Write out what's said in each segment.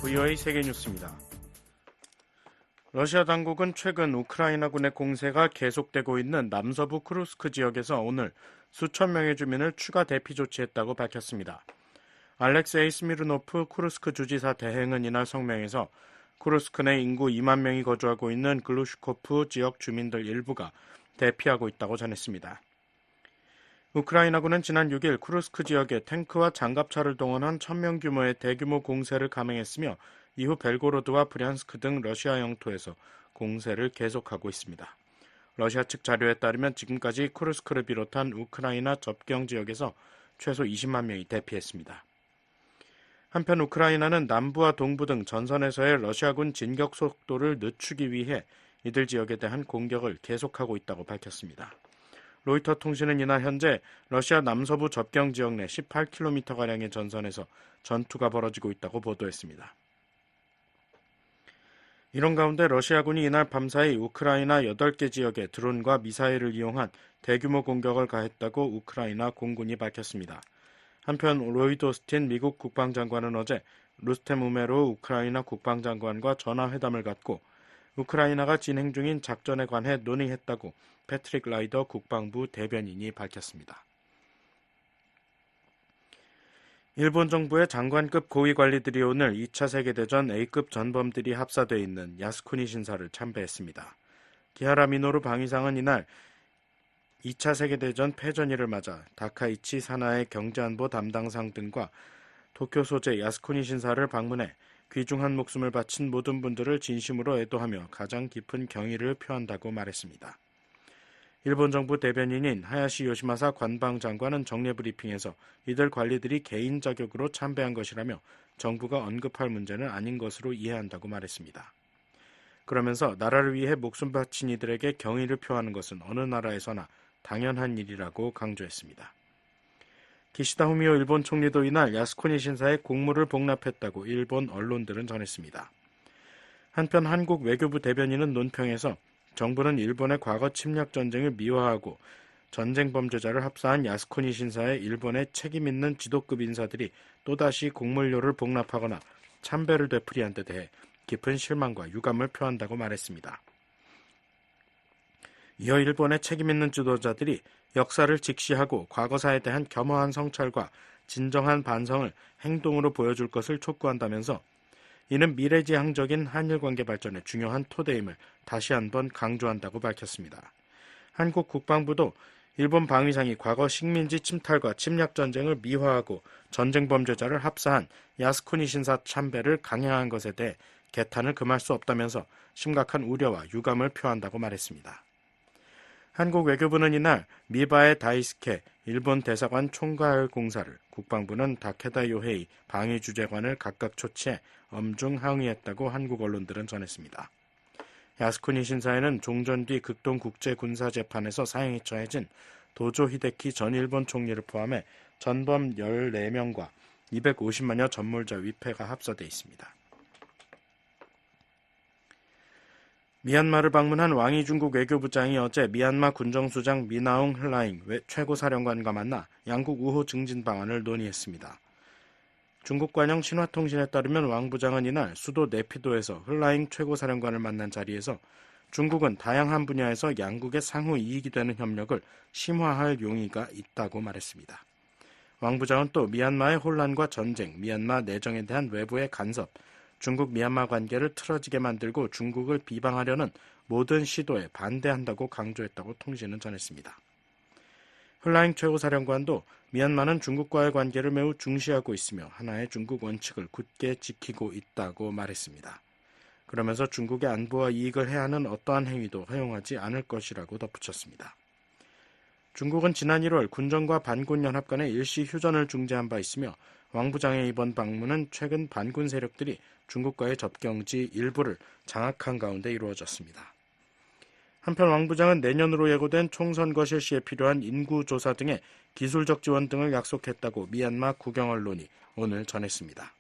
VOA 세계뉴스입니다. 러시아 당국은 최근 우크라이나군의 공세가 계속되고 있는 남서부 쿠르스크 지역에서 오늘 수천 명의 주민을 추가 대피 조치했다고 밝혔습니다. 알렉세이 스미르노프 쿠르스크 주지사 대행은 이날 성명에서 쿠르스크 내 인구 2만 명이 거주하고 있는 글루슈코프 지역 주민들 일부가 대피하고 있다고 전했습니다. 우크라이나군은 지난 6일 쿠르스크 지역에 탱크와 장갑차를 동원한 1000명 규모의 대규모 공세를 감행했으며 이후 벨고로드와 브리안스크 등 러시아 영토에서 공세를 계속하고 있습니다. 러시아 측 자료에 따르면 지금까지 쿠르스크를 비롯한 우크라이나 접경 지역에서 최소 20만 명이 대피했습니다. 한편 우크라이나는 남부와 동부 등 전선에서의 러시아군 진격 속도를 늦추기 위해 이들 지역에 대한 공격을 계속하고 있다고 밝혔습니다. 로이터 통신은 이날 현재 러시아 남서부 접경 지역 내 18km가량의 전선에서 전투가 벌어지고 있다고 보도했습니다. 이런 가운데 러시아군이 이날 밤사이 우크라이나 8개 지역에 드론과 미사일을 이용한 대규모 공격을 가했다고 우크라이나 공군이 밝혔습니다. 한편 로이드 오스틴 미국 국방장관은 어제 루스템 우메로우 우크라이나 국방장관과 전화회담을 갖고 우크라이나가 진행 중인 작전에 관해 논의했다고 패트릭 라이더 국방부 대변인이 밝혔습니다. 일본 정부의 장관급 고위 관리들이 오늘 2차 세계대전 A급 전범들이 합사되어 있는 야스쿠니 신사를 참배했습니다. 기하라 미노루 방위상은 이날 2차 세계대전 패전일을 맞아 다카이치 사나의 경제안보 담당상 등과 도쿄 소재 야스쿠니 신사를 방문해 귀중한 목숨을 바친 모든 분들을 진심으로 애도하며 가장 깊은 경의를 표한다고 말했습니다. 일본 정부 대변인인 하야시 요시마사 관방장관은 정례 브리핑에서 이들 관리들이 개인 자격으로 참배한 것이라며 정부가 언급할 문제는 아닌 것으로 이해한다고 말했습니다. 그러면서 나라를 위해 목숨 바친 이들에게 경의를 표하는 것은 어느 나라에서나 당연한 일이라고 강조했습니다. 기시다 후미오 일본 총리도 이날 야스쿠니 신사의 공물을 복납했다고 일본 언론들은 전했습니다. 한편 한국 외교부 대변인은 논평에서 정부는 일본의 과거 침략 전쟁을 미화하고 전쟁 범죄자를 합사한 야스쿠니 신사에 일본의 책임 있는 지도급 인사들이 또다시 공물료를 복납하거나 참배를 되풀이한 데 대해 깊은 실망과 유감을 표한다고 말했습니다. 이어 일본의 책임 있는 지도자들이 역사를 직시하고 과거사에 대한 겸허한 성찰과 진정한 반성을 행동으로 보여줄 것을 촉구한다면서 이는 미래지향적인 한일관계 발전의 중요한 토대임을 다시 한번 강조한다고 밝혔습니다. 한국 국방부도 일본 방위상이 과거 식민지 침탈과 침략 전쟁을 미화하고 전쟁 범죄자를 합사한 야스쿠니 신사 참배를 강행한 것에 대해 개탄을 금할 수 없다면서 심각한 우려와 유감을 표한다고 말했습니다. 한국 외교부는 이날 미바의 다이스케 일본 대사관 총괄 공사를 국방부는 다케다 요헤이 방위주재관을 각각 초치해 엄중 항의했다고 한국 언론들은 전했습니다. 야스쿠니 신사에는 종전 뒤 극동국제군사재판에서 사형이 처해진 도조 히데키 전 일본 총리를 포함해 전범 14명과 250만여 전몰자 위패가 합사돼 있습니다. 미얀마를 방문한 왕이 중국 외교부장이 어제 미얀마 군정수장 미나웅 흘라잉 최고사령관과 만나 양국 우호 증진 방안을 논의했습니다. 중국 관영 신화통신에 따르면 왕 부장은 이날 수도 네피도에서 흘라잉 최고사령관을 만난 자리에서 중국은 다양한 분야에서 양국의 상호 이익이 되는 협력을 심화할 용의가 있다고 말했습니다. 왕 부장은 또 미얀마의 혼란과 전쟁, 미얀마 내정에 대한 외부의 간섭, 중국 미얀마 관계를 틀어지게 만들고 중국을 비방하려는 모든 시도에 반대한다고 강조했다고 통신은 전했습니다. 흘라잉 최고사령관도 미얀마는 중국과의 관계를 매우 중시하고 있으며 하나의 중국 원칙을 굳게 지키고 있다고 말했습니다. 그러면서 중국의 안보와 이익을 해하는 어떠한 행위도 허용하지 않을 것이라고 덧붙였습니다. 중국은 지난 1월 군정과 반군 연합 간의 일시 휴전을 중재한 바 있으며 왕 부장의 이번 방문은 최근 반군 세력들이 중국과의 접경지 일부를 장악한 가운데 이루어졌습니다. 한편 왕 부장은 내년으로 예고된 총선거 실시에 필요한 인구조사 등의 기술적 지원 등을 약속했다고 미얀마 국영 언론이 오늘 전했습니다.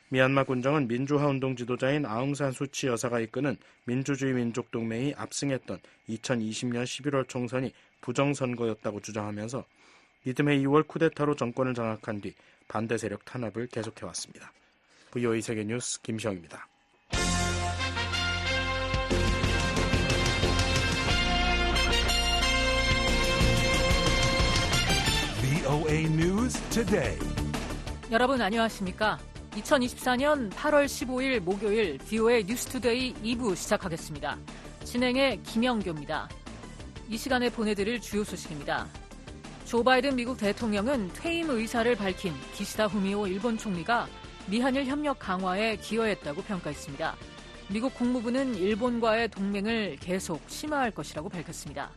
미얀마 군정은 민주화 운동 지도자인 아웅산 수치 여사가 이끄는 민주주의 민족동맹이 압승했던 2020년 11월 총선이 부정선거였다고 주장하면서 이듬해 2월 쿠데타로 정권을 장악한 뒤 반대 세력 탄압을 계속해왔습니다. VOA 세계뉴스 김시영입니다. VOA News Today. 여러분 안녕하십니까? 2024년 8월 15일 목요일 VOA 뉴스투데이 2부 시작하겠습니다. 진행의 김영교입니다. 이 시간에 보내드릴 주요 소식입니다. 조 바이든 미국 대통령은 퇴임 의사를 밝힌 기시다 후미오 일본 총리가 미한일 협력 강화에 기여했다고 평가했습니다. 미국 국무부는 일본과의 동맹을 계속 심화할 것이라고 밝혔습니다.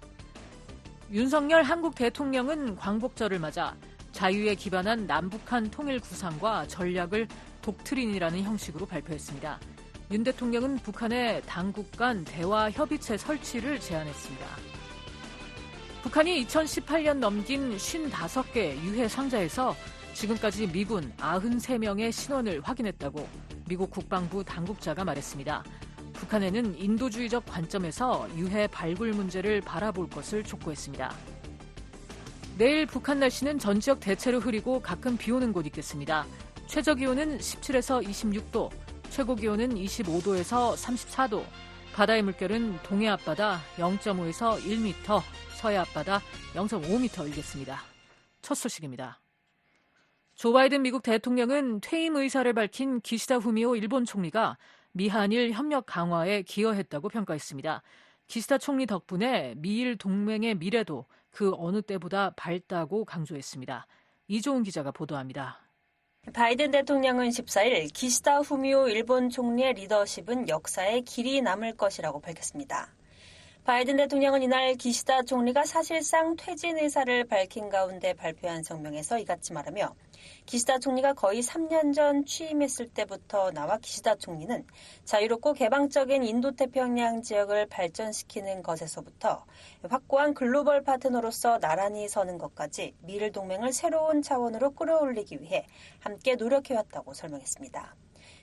윤석열 한국 대통령은 광복절을 맞아 자유에 기반한 남북한 통일 구상과 전략을 독트린이라는 형식으로 발표했습니다. 윤 대통령은 북한의 당국 간 대화 협의체 설치를 제안했습니다. 북한이 2018년 넘긴 55개 유해 상자에서 지금까지 미군 93명의 신원을 확인했다고 미국 국방부 당국자가 말했습니다. 북한에는 인도주의적 관점에서 유해 발굴 문제를 바라볼 것을 촉구했습니다. 내일 북한 날씨는 전 지역 대체로 흐리고 가끔 비 오는 곳 있겠습니다. 최저기온은 17에서 26도, 최고기온은 25도에서 34도, 바다의 물결은 동해 앞바다 0.5에서 1m, 서해 앞바다 0.5m 일겠습니다. 첫 소식입니다. 조 바이든 미국 대통령은 퇴임 의사를 밝힌 기시다 후미오 일본 총리가 미한일 협력 강화에 기여했다고 평가했습니다. 기시다 총리 덕분에 미일 동맹의 미래도 그 어느 때보다 밝다고 강조했습니다. 이종훈 기자가 보도합니다. 바이든 대통령은 14일 기시다 후미오 일본 총리의 리더십은 역사에 길이 남을 것이라고 밝혔습니다. 바이든 대통령은 이날 기시다 총리가 사실상 퇴진 의사를 밝힌 가운데 발표한 성명에서 이같이 말하며 기시다 총리가 거의 3년 전 취임했을 때부터 나와 기시다 총리는 자유롭고 개방적인 인도태평양 지역을 발전시키는 것에서부터 확고한 글로벌 파트너로서 나란히 서는 것까지 미일 동맹을 새로운 차원으로 끌어올리기 위해 함께 노력해왔다고 설명했습니다.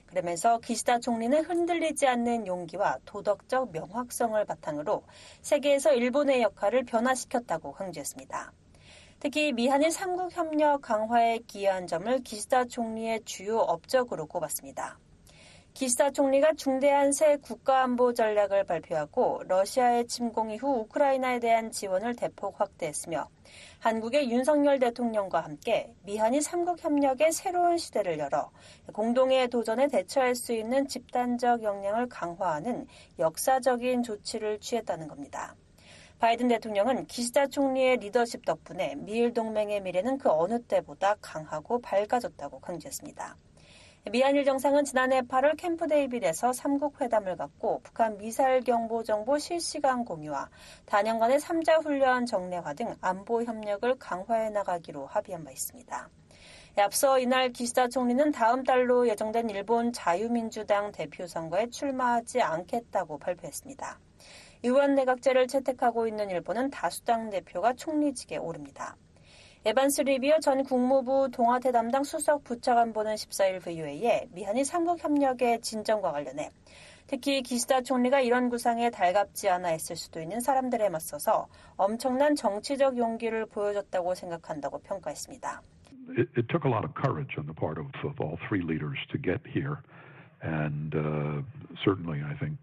그러면서 기시다 총리는 흔들리지 않는 용기와 도덕적 명확성을 바탕으로 세계에서 일본의 역할을 변화시켰다고 강조했습니다. 특히 미한일 3국 협력 강화에 기여한 점을 기시다 총리의 주요 업적으로 꼽았습니다. 기시다 총리가 중대한 새 국가안보 전략을 발표하고 러시아의 침공 이후 우크라이나에 대한 지원을 대폭 확대했으며 한국의 윤석열 대통령과 함께 미한일 3국 협력의 새로운 시대를 열어 공동의 도전에 대처할 수 있는 집단적 역량을 강화하는 역사적인 조치를 취했다는 겁니다. 바이든 대통령은 기시다 총리의 리더십 덕분에 미일 동맹의 미래는 그 어느 때보다 강하고 밝아졌다고 강조했습니다. 미한일 정상은 지난해 8월 캠프 데이빗에서 3국 회담을 갖고 북한 미사일 경보 정보 실시간 공유와 단연간의 3자 훈련 정례화 등 안보 협력을 강화해 나가기로 합의한 바 있습니다. 앞서 이날 기시다 총리는 다음 달로 예정된 일본 자유민주당 대표 선거에 출마하지 않겠다고 발표했습니다. 의원 내각제를 채택하고 있는 일본은 다수당 대표가 총리직에 오릅니다. 에반스 리비어 전 국무부 동아태 담당 수석 부차관보는 14일 VOA에 미한일 3국 협력의 진전과 관련해 특히 기시다 총리가 이런 구상에 달갑지 않아 있을 수도 있는 사람들에 맞서서 엄청난 정치적 용기를 보여줬다고 생각한다고 평가했습니다. It took a lot of courage on the part of all three leaders to get here. And certainly, I think.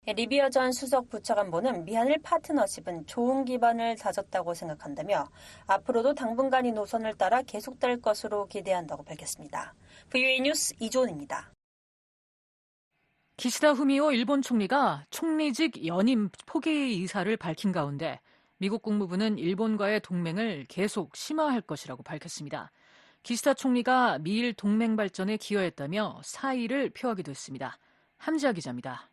리비어 전 수석 부차관보는 미한일 파트너십은 좋은 기반을 다졌다고 생각한다며 앞으로도 당분간 이 노선을 따라 계속될 것으로 기대한다고 밝혔습니다. VOA 뉴스 이조은입니다. 기시다 후미오 일본 총리가 총리직 연임 포기 의사를 밝힌 가운데 미국 국무부는 일본과의 동맹을 계속 심화할 것이라고 밝혔습니다. 기시다 총리가 미일 동맹 발전에 기여했다며 사의를 표하기도 했습니다. 함지아 기자입니다.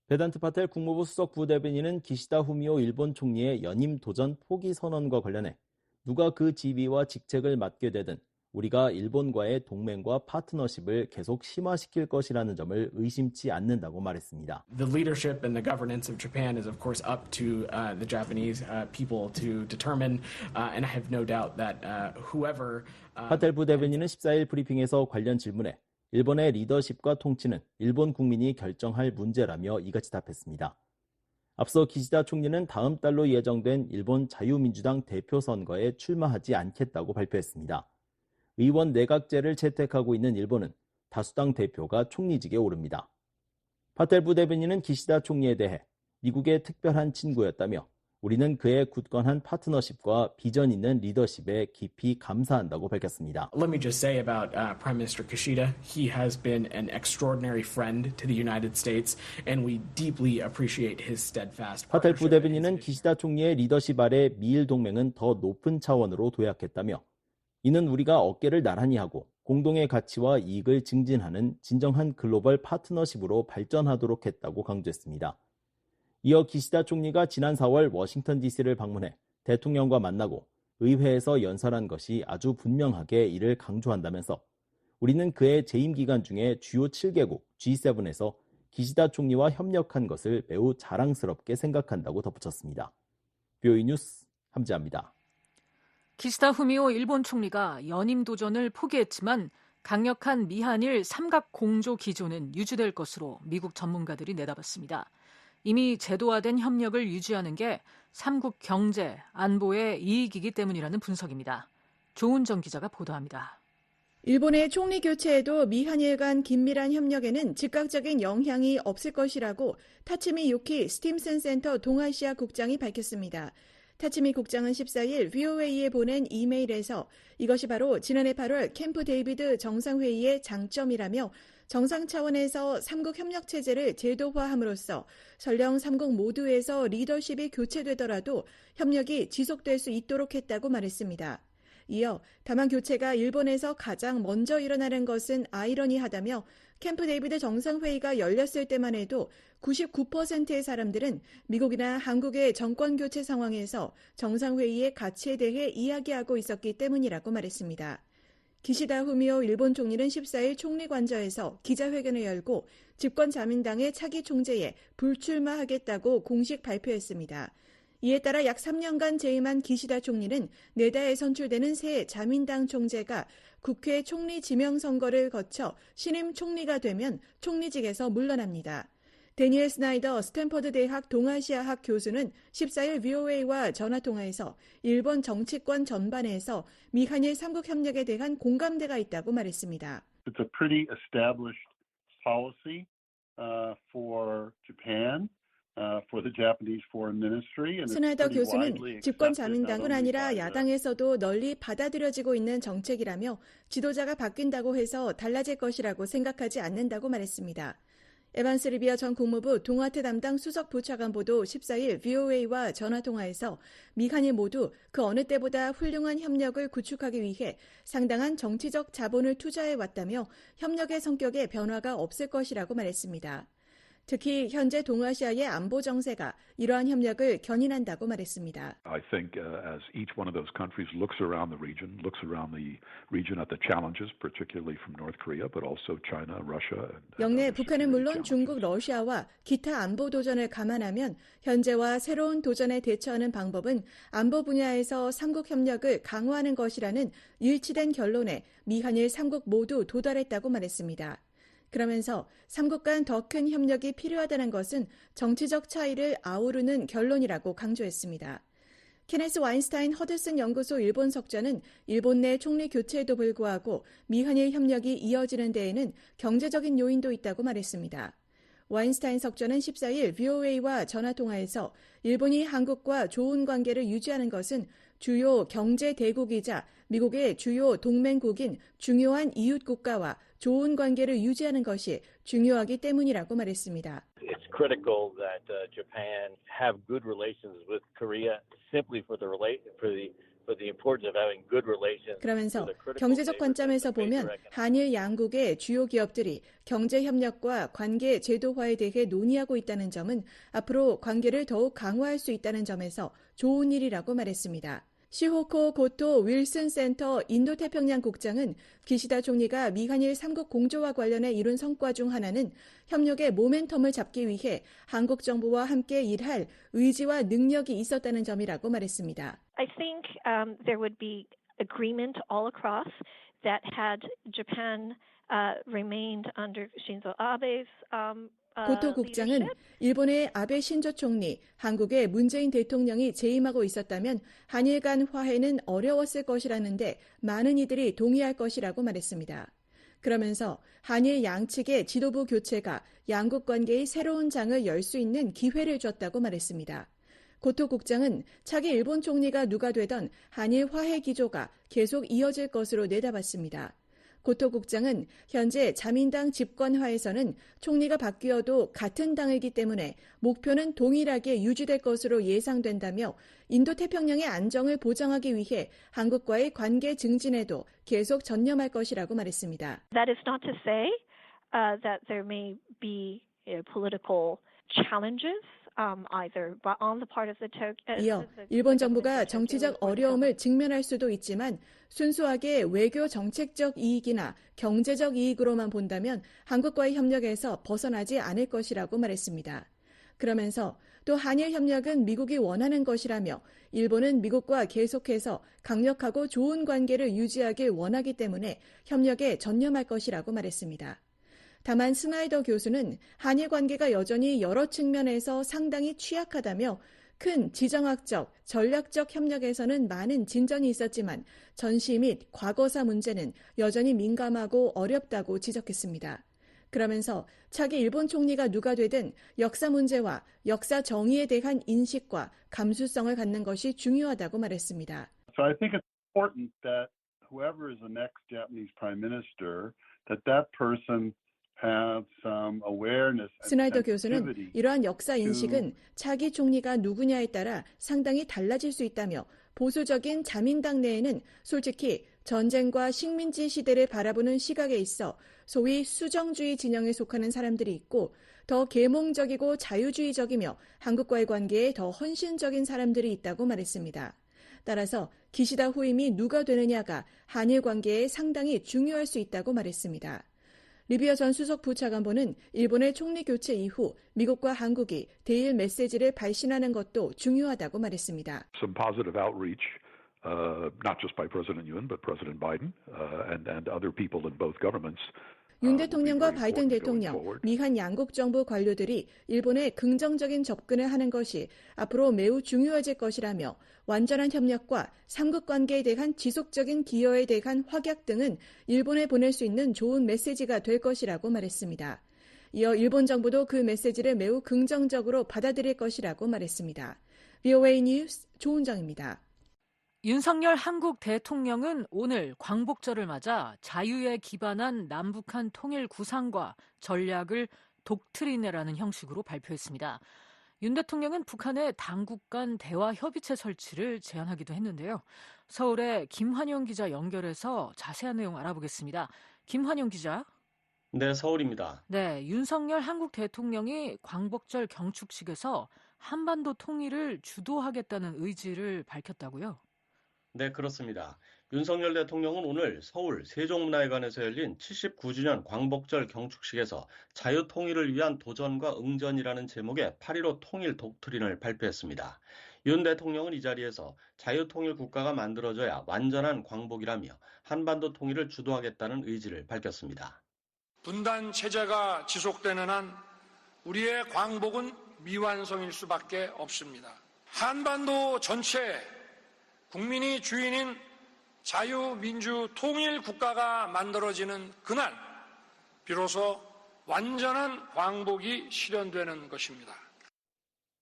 베단트 파텔 국무부 수석 부대변인은 기시다 후미오 일본 총리의 연임 도전 포기 선언과 관련해 누가 그 지위와 직책을 맡게 되든 우리가 일본과의 동맹과 파트너십을 계속 심화시킬 것이라는 점을 의심치 않는다고 말했습니다. The leadership and the governance of Japan is of course up to the Japanese people to determine and I have no doubt that whoever 파텔 부대변인은 14일 브리핑에서 관련 질문에 일본의 리더십과 통치는 일본 국민이 결정할 문제라며 이같이 답했습니다. 앞서 기시다 총리는 다음 달로 예정된 일본 자유민주당 대표 선거에 출마하지 않겠다고 발표했습니다. 의원 내각제를 채택하고 있는 일본은 다수당 대표가 총리직에 오릅니다. 파텔 부대변인은 기시다 총리에 대해 미국의 특별한 친구였다며 우리는 그의 굳건한 파트너십과 비전 있는 리더십에 깊이 감사한다고 밝혔습니다. Let me just say about Prime Minister Kishida, he has been an extraordinary friend to the United States, and we deeply appreciate his steadfast 파텔 partnership. 부대변인은 기시다 총리의 리더십 아래 미일 동맹은 더 높은 차원으로 도약했다며 이는 우리가 어깨를 나란히 하고 공동의 가치와 이익을 증진하는 진정한 글로벌 파트너십으로 발전하도록 했다고 강조했습니다. 이어 기시다 총리가 지난 4월 워싱턴 DC를 방문해 대통령과 만나고 의회에서 연설한 것이 아주 분명하게 이를 강조한다면서 우리는 그의 재임 기간 중에 주요 7개국 G7에서 기시다 총리와 협력한 것을 매우 자랑스럽게 생각한다고 덧붙였습니다. BOE 뉴스 함지아입니다. 기시다 후미오 일본 총리가 연임 도전을 포기했지만 강력한 미한일 삼각 공조 기조는 유지될 것으로 미국 전문가들이 내다봤습니다. 이미 제도화된 협력을 유지하는 게 삼국 경제, 안보의 이익이기 때문이라는 분석입니다. 조은정 기자가 보도합니다. 일본의 총리 교체에도 미한일 간 긴밀한 협력에는 즉각적인 영향이 없을 것이라고 타츠미 유키 스팀슨 센터 동아시아 국장이 밝혔습니다. 타츠미 국장은 14일 VOA에 보낸 이메일에서 이것이 바로 지난해 8월 캠프 데이비드 정상회의의 장점이라며 정상 차원에서 삼국 협력 체제를 제도화함으로써 설령 삼국 모두에서 리더십이 교체되더라도 협력이 지속될 수 있도록 했다고 말했습니다. 이어 다만 교체가 일본에서 가장 먼저 일어나는 것은 아이러니하다며 캠프 데이비드 정상회의가 열렸을 때만 해도 99%의 사람들은 미국이나 한국의 정권 교체 상황에서 정상회의의 가치에 대해 이야기하고 있었기 때문이라고 말했습니다. 기시다 후미오 일본 총리는 14일 총리관저에서 기자회견을 열고 집권자민당의 차기 총재에 불출마하겠다고 공식 발표했습니다. 이에 따라 약 3년간 재임한 기시다 총리는 내다에 선출되는 새 자민당 총재가 국회 총리 지명 선거를 거쳐 신임 총리가 되면 총리직에서 물러납니다. 데니엘 스나이더 스탠퍼드 대학 동아시아학 교수는 14일 VOA와 전화통화에서 일본 정치권 전반에서 미한일 삼국 협력에 대한 공감대가 있다고 말했습니다. It's a pretty established policy for Japan. 스나이더 교수는 집권 자민당은 아니라 야당에서도 널리 받아들여지고 있는 정책이라며 지도자가 바뀐다고 해서 달라질 것이라고 생각하지 않는다고 말했습니다. 에반스 리비어 전 국무부 동아태 담당 수석 부차관보도 14일 VOA와 전화통화에서 미한일 모두 그 어느 때보다 훌륭한 협력을 구축하기 위해 상당한 정치적 자본을 투자해왔다며 협력의 성격에 변화가 없을 것이라고 말했습니다. 특히 현재 동아시아의 안보 정세가 이러한 협력을 견인한다고 말했습니다. I think as each one of those countries looks around the region at the challenges, particularly from North Korea, but also China, Russia. 영내 북한은 물론 중국, 러시아와 기타 안보 도전을 감안하면 현재와 새로운 도전에 대처하는 방법은 안보 분야에서 삼국 협력을 강화하는 것이라는 일치된 결론에 미한일 삼국 모두 도달했다고 말했습니다. 그러면서 삼국 간 더 큰 협력이 필요하다는 것은 정치적 차이를 아우르는 결론이라고 강조했습니다. 케네스 와인스타인 허드슨 연구소 일본 석좌는 일본 내 총리 교체에도 불구하고 미한일 협력이 이어지는 데에는 경제적인 요인도 있다고 말했습니다. 와인스타인 석좌는 14일 VOA와 전화통화에서 일본이 한국과 좋은 관계를 유지하는 것은 주요 경제 대국이자 미국의 주요 동맹국인 중요한 이웃 국가와 좋은 관계를 유지하는 것이 중요하기 때문이라고 말했습니다. It's critical that Japan have good relations with Korea simply for the importance of having good relations. 그러면서 경제적 관점에서 보면 한일 양국의 주요 기업들이 경제 협력과 관계 제도화에 대해 논의하고 있다는 점은 앞으로 관계를 더욱 강화할 수 있다는 점에서 좋은 일이라고 말했습니다. 시호코 고토 윌슨 센터 인도태평양 국장은 기시다 총리가 미한일 삼국 공조와 관련해 이룬 성과 중 하나는 협력의 모멘텀을 잡기 위해 한국 정부와 함께 일할 의지와 능력이 있었다는 점이라고 말했습니다. I think there would be agreement all across that had Japan remained under Shinzo Abe's 고토 국장은 일본의 아베 신조 총리, 한국의 문재인 대통령이 재임하고 있었다면 한일 간 화해는 어려웠을 것이라는데 많은 이들이 동의할 것이라고 말했습니다. 그러면서 한일 양측의 지도부 교체가 양국 관계의 새로운 장을 열 수 있는 기회를 줬다고 말했습니다. 고토 국장은 차기 일본 총리가 누가 되던 한일 화해 기조가 계속 이어질 것으로 내다봤습니다. 고토 국장은 현재 자민당 집권하에서는 총리가 바뀌어도 같은 당이기 때문에 목표는 동일하게 유지될 것으로 예상된다며 인도태평양의 안정을 보장하기 위해 한국과의 관계 증진에도 계속 전념할 것이라고 말했습니다. That is not to say that there may be political challenges. 이어 일본 정부가 정치적 어려움을 직면할 수도 있지만 순수하게 외교 정책적 이익이나 경제적 이익으로만 본다면 한국과의 협력에서 벗어나지 않을 것이라고 말했습니다. 그러면서 또 한일 협력은 미국이 원하는 것이라며 일본은 미국과 계속해서 강력하고 좋은 관계를 유지하길 원하기 때문에 협력에 전념할 것이라고 말했습니다. 다만 스나이더 교수는 한일 관계가 여전히 여러 측면에서 상당히 취약하다며 큰 지정학적, 전략적 협력에서는 많은 진전이 있었지만 전시 및 과거사 문제는 여전히 민감하고 어렵다고 지적했습니다. 그러면서 차기 일본 총리가 누가 되든 역사 문제와 역사 정의에 대한 인식과 감수성을 갖는 것이 중요하다고 말했습니다. So I think it's important that whoever is the next Japanese prime minister, that person 스나이더 교수는 이러한 역사 인식은 차기 총리가 누구냐에 따라 상당히 달라질 수 있다며 보수적인 자민당 내에는 솔직히 전쟁과 식민지 시대를 바라보는 시각에 있어 소위 수정주의 진영에 속하는 사람들이 있고 더 계몽적이고 자유주의적이며 한국과의 관계에 더 헌신적인 사람들이 있다고 말했습니다. 따라서 기시다 후임이 누가 되느냐가 한일 관계에 상당히 중요할 수 있다고 말했습니다. 리비아 전 수석 부차관보는 일본의 총리 교체 이후 미국과 한국이 대일 메시지를 발신하는 것도 중요하다고 말했습니다. Some positive outreach, not just by President Yoon, but President Biden and other people in both governments. 윤 대통령과 바이든 대통령, 미한 양국 정부 관료들이 일본에 긍정적인 접근을 하는 것이 앞으로 매우 중요해질 것이라며 완전한 협력과 삼국 관계에 대한 지속적인 기여에 대한 확약 등은 일본에 보낼 수 있는 좋은 메시지가 될 것이라고 말했습니다. 이어 일본 정부도 그 메시지를 매우 긍정적으로 받아들일 것이라고 말했습니다. VOA 뉴스 조은정입니다. 윤석열 한국 대통령은 오늘 광복절을 맞아 자유에 기반한 남북한 통일 구상과 전략을 독트리네라는 형식으로 발표했습니다. 윤 대통령은 북한의 당국 간 대화 협의체 설치를 제안하기도 했는데요. 서울의 김환영 기자 연결해서 자세한 내용 알아보겠습니다. 김환영 기자. 네, 서울입니다. 네, 윤석열 한국 대통령이 광복절 경축식에서 한반도 통일을 주도하겠다는 의지를 밝혔다고요? 네, 그렇습니다. 윤석열 대통령은 오늘 서울 세종문화회관에서 열린 79주년 광복절 경축식에서 자유통일을 위한 도전과 응전이라는 제목의 8.15 통일 독트린을 발표했습니다. 윤 대통령은 이 자리에서 자유통일 국가가 만들어져야 완전한 광복이라며 한반도 통일을 주도하겠다는 의지를 밝혔습니다. 분단 체제가 지속되는 한 우리의 광복은 미완성일 수밖에 없습니다. 한반도 전체에 국민이 주인인 자유민주 통일 국가가 만들어지는 그날 비로소 완전한 광복이 실현되는 것입니다.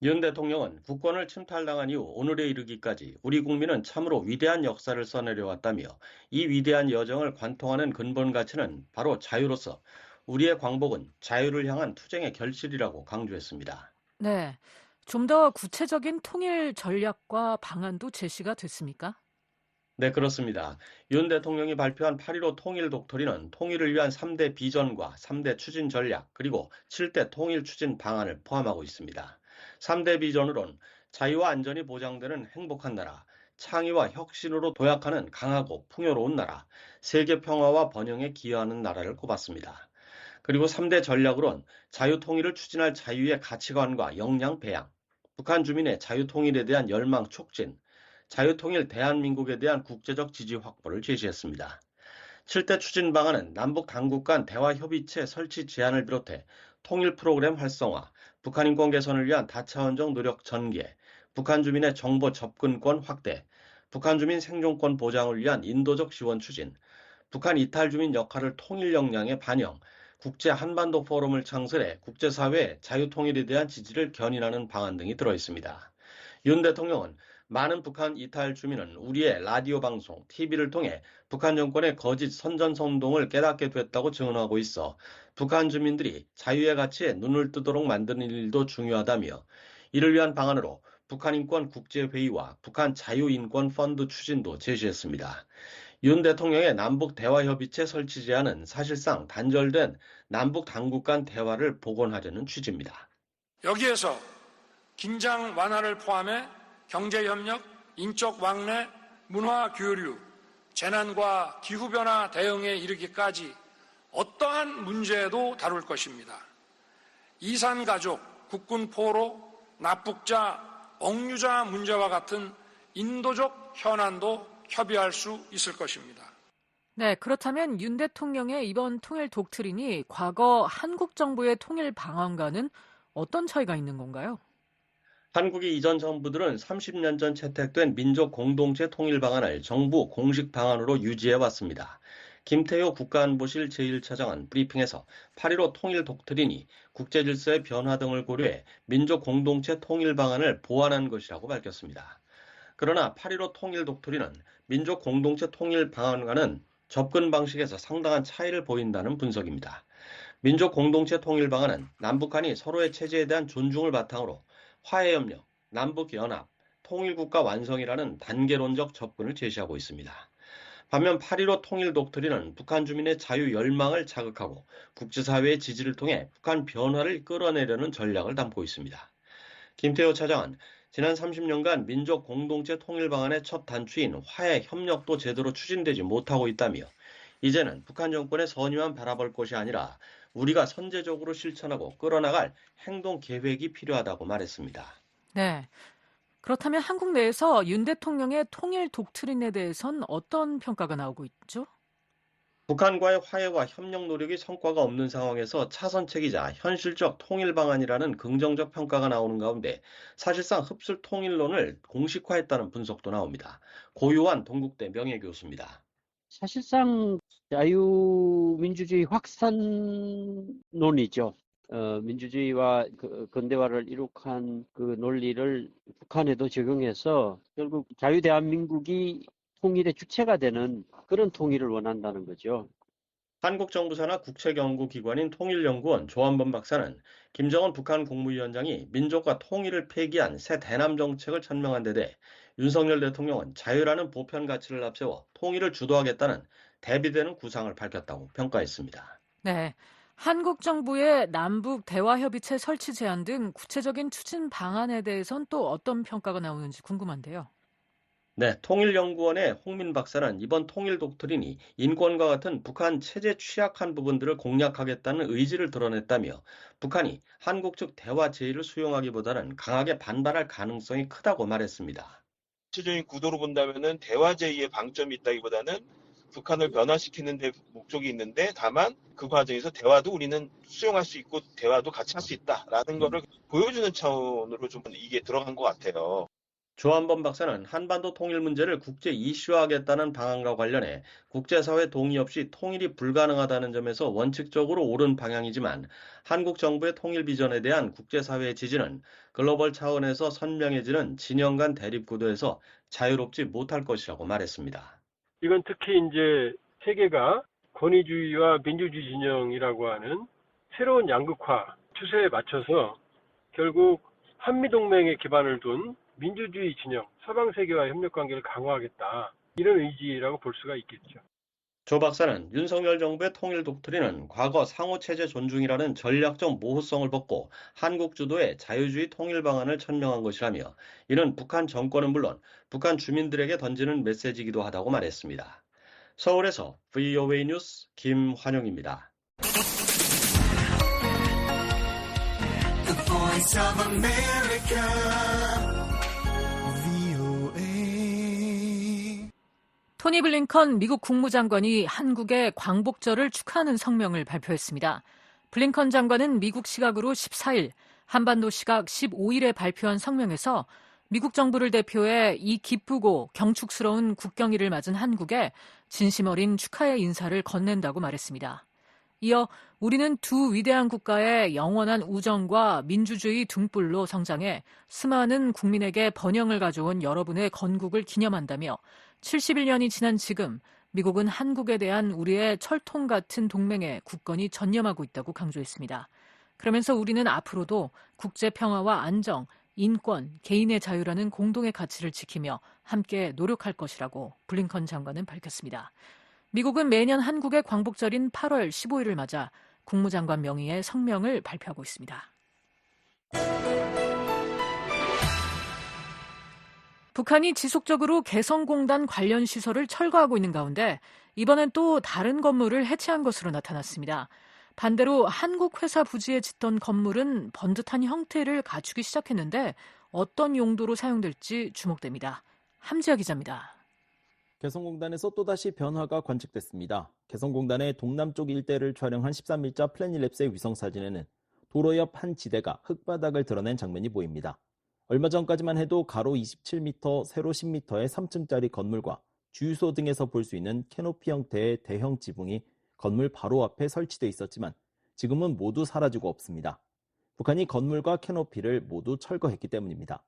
윤 대통령은 국권을 침탈당한 이후 오늘에 이르기까지 우리 국민은 참으로 위대한 역사를 써내려왔다며 이 위대한 여정을 관통하는 근본 가치는 바로 자유로서 우리의 광복은 자유를 향한 투쟁의 결실이라고 강조했습니다. 네. 좀 더 구체적인 통일 전략과 방안도 제시가 됐습니까? 네, 그렇습니다. 윤 대통령이 발표한 8.15 통일 독트린은 통일을 위한 3대 비전과 3대 추진 전략, 그리고 7대 통일 추진 방안을 포함하고 있습니다. 3대 비전으론 자유와 안전이 보장되는 행복한 나라, 창의와 혁신으로 도약하는 강하고 풍요로운 나라, 세계 평화와 번영에 기여하는 나라를 꼽았습니다. 그리고 3대 전략으론 자유통일을 추진할 자유의 가치관과 역량 배양, 북한 주민의 자유통일에 대한 열망 촉진, 자유통일 대한민국에 대한 국제적 지지 확보를 제시했습니다. 7대 추진 방안은 남북 당국 간 대화 협의체 설치 제안을 비롯해 통일 프로그램 활성화, 북한 인권 개선을 위한 다차원적 노력 전개, 북한 주민의 정보 접근권 확대, 북한 주민 생존권 보장을 위한 인도적 지원 추진, 북한 이탈 주민 역할을 통일 역량에 반영, 국제 한반도 포럼을 창설해 국제사회의 자유통일에 대한 지지를 견인하는 방안 등이 들어 있습니다. 윤 대통령은 많은 북한 이탈 주민은 우리의 라디오 방송, TV를 통해 북한 정권의 거짓 선전선동을 깨닫게 됐다고 증언하고 있어 북한 주민들이 자유의 가치에 눈을 뜨도록 만드는 일도 중요하다며 이를 위한 방안으로 북한인권국제회의와 북한 자유인권펀드 추진도 제시했습니다. 윤 대통령의 남북대화협의체 설치 제안은 사실상 단절된 남북 당국 간 대화를 복원하려는 취지입니다. 여기에서 긴장 완화를 포함해 경제협력, 인적 왕래, 문화 교류, 재난과 기후변화 대응에 이르기까지 어떠한 문제도 다룰 것입니다. 이산가족, 국군포로, 납북자, 억류자 문제와 같은 인도적 현안도 협의할 수 있을 것입니다. 네, 그렇다면 윤 대통령의 이번 통일 독트린이 과거 한국 정부의 통일 방안과는 어떤 차이가 있는 건가요? 한국의 이전 정부들은 30년 전 채택된 민족 공동체 통일 방안을 정부 공식 방안으로 유지해 왔습니다. 김태효 국가안보실 제1차장은 브리핑에서 8.15 통일 독트린이 국제 질서의 변화 등을 고려해 민족 공동체 통일 방안을 보완한 것이라고 밝혔습니다. 그러나 8.15 통일 독트린은 민족 공동체 통일 방안과는 접근 방식에서 상당한 차이를 보인다는 분석입니다. 민족 공동체 통일 방안은 남북한이 서로의 체제에 대한 존중을 바탕으로 화해협력, 남북연합, 통일국가 완성이라는 단계론적 접근을 제시하고 있습니다. 반면 8.15 통일 독트린은 북한 주민의 자유 열망을 자극하고 국제사회의 지지를 통해 북한 변화를 끌어내려는 전략을 담고 있습니다. 김태효 차장은 지난 30년간 민족 공동체 통일 방안의 첫 단추인 화해 협력도 제대로 추진되지 못하고 있다며 이제는 북한 정권의 선의만 바라볼 것이 아니라 우리가 선제적으로 실천하고 끌어나갈 행동 계획이 필요하다고 말했습니다. 네. 그렇다면 한국 내에서 윤 대통령의 통일 독트린에 대해선 어떤 평가가 나오고 있죠? 북한과의 화해와 협력 노력이 성과가 없는 상황에서 차선책이자 현실적 통일 방안이라는 긍정적 평가가 나오는 가운데 사실상 흡술 통일론을 공식화했다는 분석도 나옵니다. 고유한 동국대 명예교수입니다. 사실상 자유민주주의 확산론이죠. 민주주의와 근대화를 이룩한 그 논리를 북한에도 적용해서 결국 자유대한민국이 통일의 주체가 되는 그런 통일을 원한다는 거죠. 한국 정부 산하 국책연구기관인 통일연구원 조한범 박사는 김정은 북한 국무위원장이 민족과 통일을 폐기한 새 대남 정책을 천명한 데 대해 윤석열 대통령은 자유라는 보편 가치를 앞세워 통일을 주도하겠다는 대비되는 구상을 밝혔다고 평가했습니다. 네, 한국 정부의 남북 대화협의체 설치 제안 등 구체적인 추진 방안에 대해선 또 어떤 평가가 나오는지 궁금한데요. 네, 통일연구원의 홍민 박사는 이번 통일 독트린이 인권과 같은 북한 체제 취약한 부분들을 공략하겠다는 의지를 드러냈다며 북한이 한국 측 대화 제의를 수용하기보다는 강하게 반발할 가능성이 크다고 말했습니다. 전체적인 구도로 본다면은 대화 제의에 방점이 있다기보다는 북한을 변화시키는 데 목적이 있는데 다만 그 과정에서 대화도 우리는 수용할 수 있고 대화도 같이 할 수 있다라는 거를 보여주는 차원으로 좀 이게 들어간 것 같아요. 조한범 박사는 한반도 통일 문제를 국제 이슈화하겠다는 방안과 관련해 국제사회 동의 없이 통일이 불가능하다는 점에서 원칙적으로 옳은 방향이지만 한국 정부의 통일 비전에 대한 국제사회의 지지는 글로벌 차원에서 선명해지는 진영 간 대립 구도에서 자유롭지 못할 것이라고 말했습니다. 이건 특히 이제 세계가 권위주의와 민주주의 진영이라고 하는 새로운 양극화 추세에 맞춰서 결국 한미동맹에 기반을 둔 민주주의 진영, 서방 세계와의 협력 관계를 강화하겠다. 이런 의지라고 볼 수가 있겠죠. 조 박사는 윤석열 정부의 통일 독트린은 과거 상호체제 존중이라는 전략적 모호성을 벗고 한국 주도의 자유주의 통일 방안을 천명한 것이라며 이는 북한 정권은 물론 북한 주민들에게 던지는 메시지이기도 하다고 말했습니다. 서울에서 VOA 뉴스 김환영입니다. The Voice of America. 토니 블링컨 미국 국무장관이 한국의 광복절을 축하하는 성명을 발표했습니다. 블링컨 장관은 미국 시각으로 14일, 한반도 시각 15일에 발표한 성명에서 미국 정부를 대표해 이 기쁘고 경축스러운 국경일을 맞은 한국에 진심 어린 축하의 인사를 건넨다고 말했습니다. 이어 우리는 두 위대한 국가의 영원한 우정과 민주주의 등불로 성장해 수많은 국민에게 번영을 가져온 여러분의 건국을 기념한다며 71년이 지난 지금 미국은 한국에 대한 우리의 철통 같은 동맹에 굳건히 전념하고 있다고 강조했습니다. 그러면서 우리는 앞으로도 국제 평화와 안정, 인권, 개인의 자유라는 공동의 가치를 지키며 함께 노력할 것이라고 블링컨 장관은 밝혔습니다. 미국은 매년 한국의 광복절인 8월 15일을 맞아 국무장관 명의의 성명을 발표하고 있습니다. 북한이 지속적으로 개성공단 관련 시설을 철거하고 있는 가운데 이번엔 또 다른 건물을 해체한 것으로 나타났습니다. 반대로 한국 회사 부지에 짓던 건물은 번듯한 형태를 갖추기 시작했는데 어떤 용도로 사용될지 주목됩니다. 함지아 기자입니다. 개성공단에서 또다시 변화가 관측됐습니다. 개성공단의 동남쪽 일대를 촬영한 13일자 플래닛랩스의 위성사진에는 도로 옆 한 지대가 흙바닥을 드러낸 장면이 보입니다. 얼마 전까지만 해도 가로 27m, 세로 10m의 3층짜리 건물과 주유소 등에서 볼 수 있는 캐노피 형태의 대형 지붕이 건물 바로 앞에 설치돼 있었지만 지금은 모두 사라지고 없습니다. 북한이 건물과 캐노피를 모두 철거했기 때문입니다.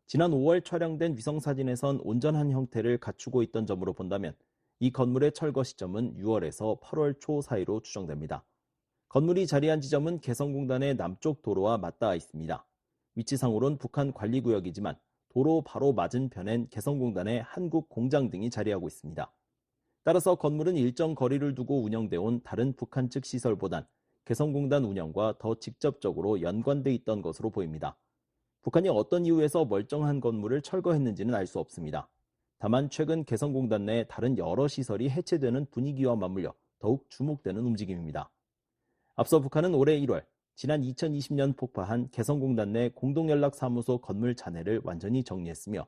지난 5월 촬영된 위성사진에선 온전한 형태를 갖추고 있던 점으로 본다면 이 건물의 철거 시점은 6월에서 8월 초 사이로 추정됩니다. 건물이 자리한 지점은 개성공단의 남쪽 도로와 맞닿아 있습니다. 위치상으론 북한 관리구역이지만 도로 바로 맞은편엔 개성공단의 한국 공장 등이 자리하고 있습니다. 따라서 건물은 일정 거리를 두고 운영돼 온 다른 북한 측 시설보단 개성공단 운영과 더 직접적으로 연관돼 있던 것으로 보입니다. 북한이 어떤 이유에서 멀쩡한 건물을 철거했는지는 알 수 없습니다. 다만 최근 개성공단 내 다른 여러 시설이 해체되는 분위기와 맞물려 더욱 주목되는 움직임입니다. 앞서 북한은 올해 1월 지난 2020년 폭파한 개성공단 내 공동연락사무소 건물 잔해를 완전히 정리했으며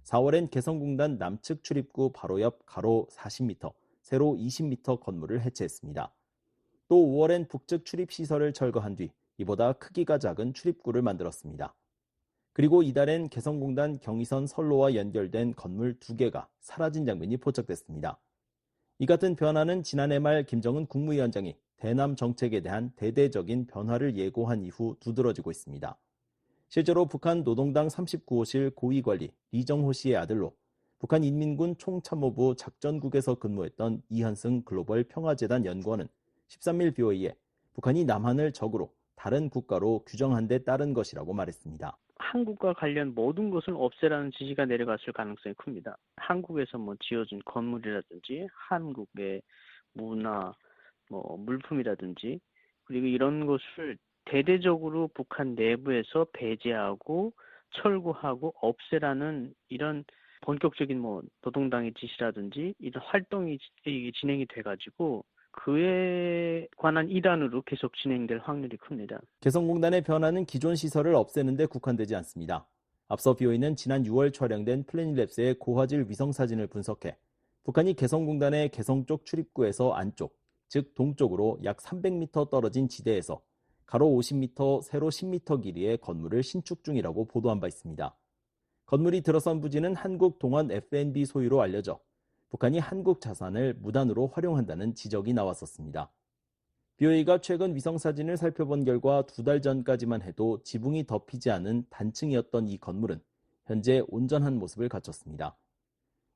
4월엔 개성공단 남측 출입구 바로 옆 가로 40m, 세로 20m 건물을 해체했습니다. 또 5월엔 북측 출입시설을 철거한 뒤 이보다 크기가 작은 출입구를 만들었습니다. 그리고 이달엔 개성공단 경의선 선로와 연결된 건물 2개가 사라진 장면이 포착됐습니다. 이 같은 변화는 지난해 말 김정은 국무위원장이 대남 정책에 대한 대대적인 변화를 예고한 이후 두드러지고 있습니다. 실제로 북한 노동당 39호실 고위관리 리정호 씨의 아들로 북한 인민군 총참모부 작전국에서 근무했던 이현승 글로벌 평화재단 연구원은 13일 BOA에 북한이 남한을 적으로 다른 국가로 규정한 데 따른 것이라고 말했습니다. 한국과 관련 모든 것을 없애라는 지시가 내려갔을 가능성이 큽니다. 한국에서 지어진 건물이라든지 한국의 문화, 물품이라든지 그리고 이런 것을 대대적으로 북한 내부에서 배제하고 철거하고 없애라는 이런 본격적인 노동당의 지시라든지 이런 활동이 진행이 돼가지고 그에 관한 일환으로 계속 진행될 확률이 큽니다. 개성공단의 변화는 기존 시설을 없애는 데 국한되지 않습니다. 앞서 BOA는 지난 6월 촬영된 플래닛랩스의 고화질 위성사진을 분석해 북한이 개성공단의 개성 쪽 출입구에서 안쪽, 즉 동쪽으로 약 300m 떨어진 지대에서 가로 50m, 세로 10m 길이의 건물을 신축 중이라고 보도한 바 있습니다. 건물이 들어선 부지는 한국 동원 F&B 소유로 알려져 북한이 한국 자산을 무단으로 활용한다는 지적이 나왔었습니다. BOA가 최근 위성사진을 살펴본 결과 2달 전까지만 해도 지붕이 덮이지 않은 단층이었던 이 건물은 현재 온전한 모습을 갖췄습니다.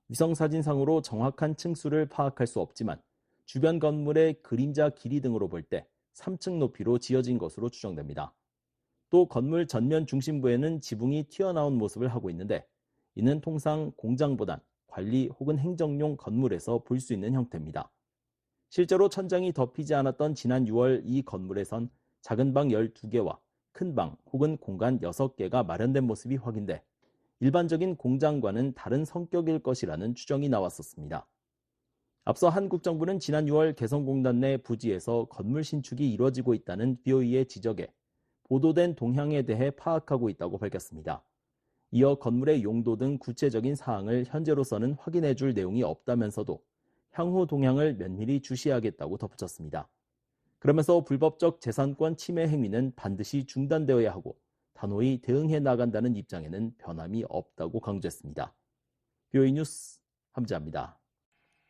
위성사진상으로 정확한 층수를 파악할 수 없지만 주변 건물의 그림자 길이 등으로 볼 때 3층 높이로 지어진 것으로 추정됩니다. 또 건물 전면 중심부에는 지붕이 튀어나온 모습을 하고 있는데 이는 통상 공장보단 관리 혹은 행정용 건물에서 볼 수 있는 형태입니다. 실제로 천장이 덮이지 않았던 지난 6월 이 건물에선 작은 방 12개와 큰 방 혹은 공간 6개가 마련된 모습이 확인돼 일반적인 공장과는 다른 성격일 것이라는 추정이 나왔었습니다. 앞서 한국 정부는 지난 6월 개성공단 내 부지에서 건물 신축이 이루어지고 있다는 BOA의 지적에 보도된 동향에 대해 파악하고 있다고 밝혔습니다. 이어 건물의 용도 등 구체적인 사항을 현재로서는 확인해 줄 내용이 없다면서도 향후 동향을 면밀히 주시하겠다고 덧붙였습니다. 그러면서 불법적 재산권 침해 행위는 반드시 중단되어야 하고 단호히 대응해 나간다는 입장에는 변함이 없다고 강조했습니다. BOA 뉴스 함재합니다.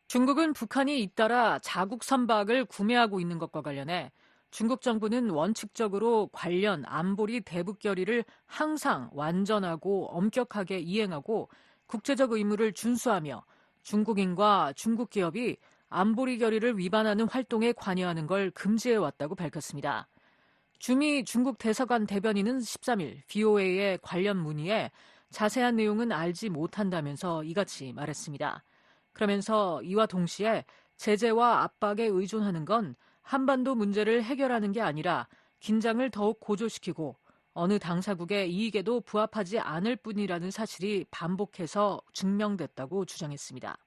중국은 북한이 잇따라 자국 선박을 구매하고 있는 것과 관련해 중국 정부는 원칙적으로 관련 안보리 대북 결의를 항상 완전하고 엄격하게 이행하고 국제적 의무를 준수하며 중국인과 중국 기업이 안보리 결의를 위반하는 활동에 관여하는 걸 금지해왔다고 밝혔습니다. 주미 중국 대사관 대변인은 13일 VOA의 관련 문의에 자세한 내용은 알지 못한다면서 이같이 말했습니다. 그러면서 이와 동시에 제재와 압박에 의존하는 건 한반도 문제를 해결하는 게 아니라 긴장을 더욱 고조시키고 어느 당사국의 이익에도 부합하지 않을 뿐이라는 사실이 반복해서 증명됐다고 주장했습니다.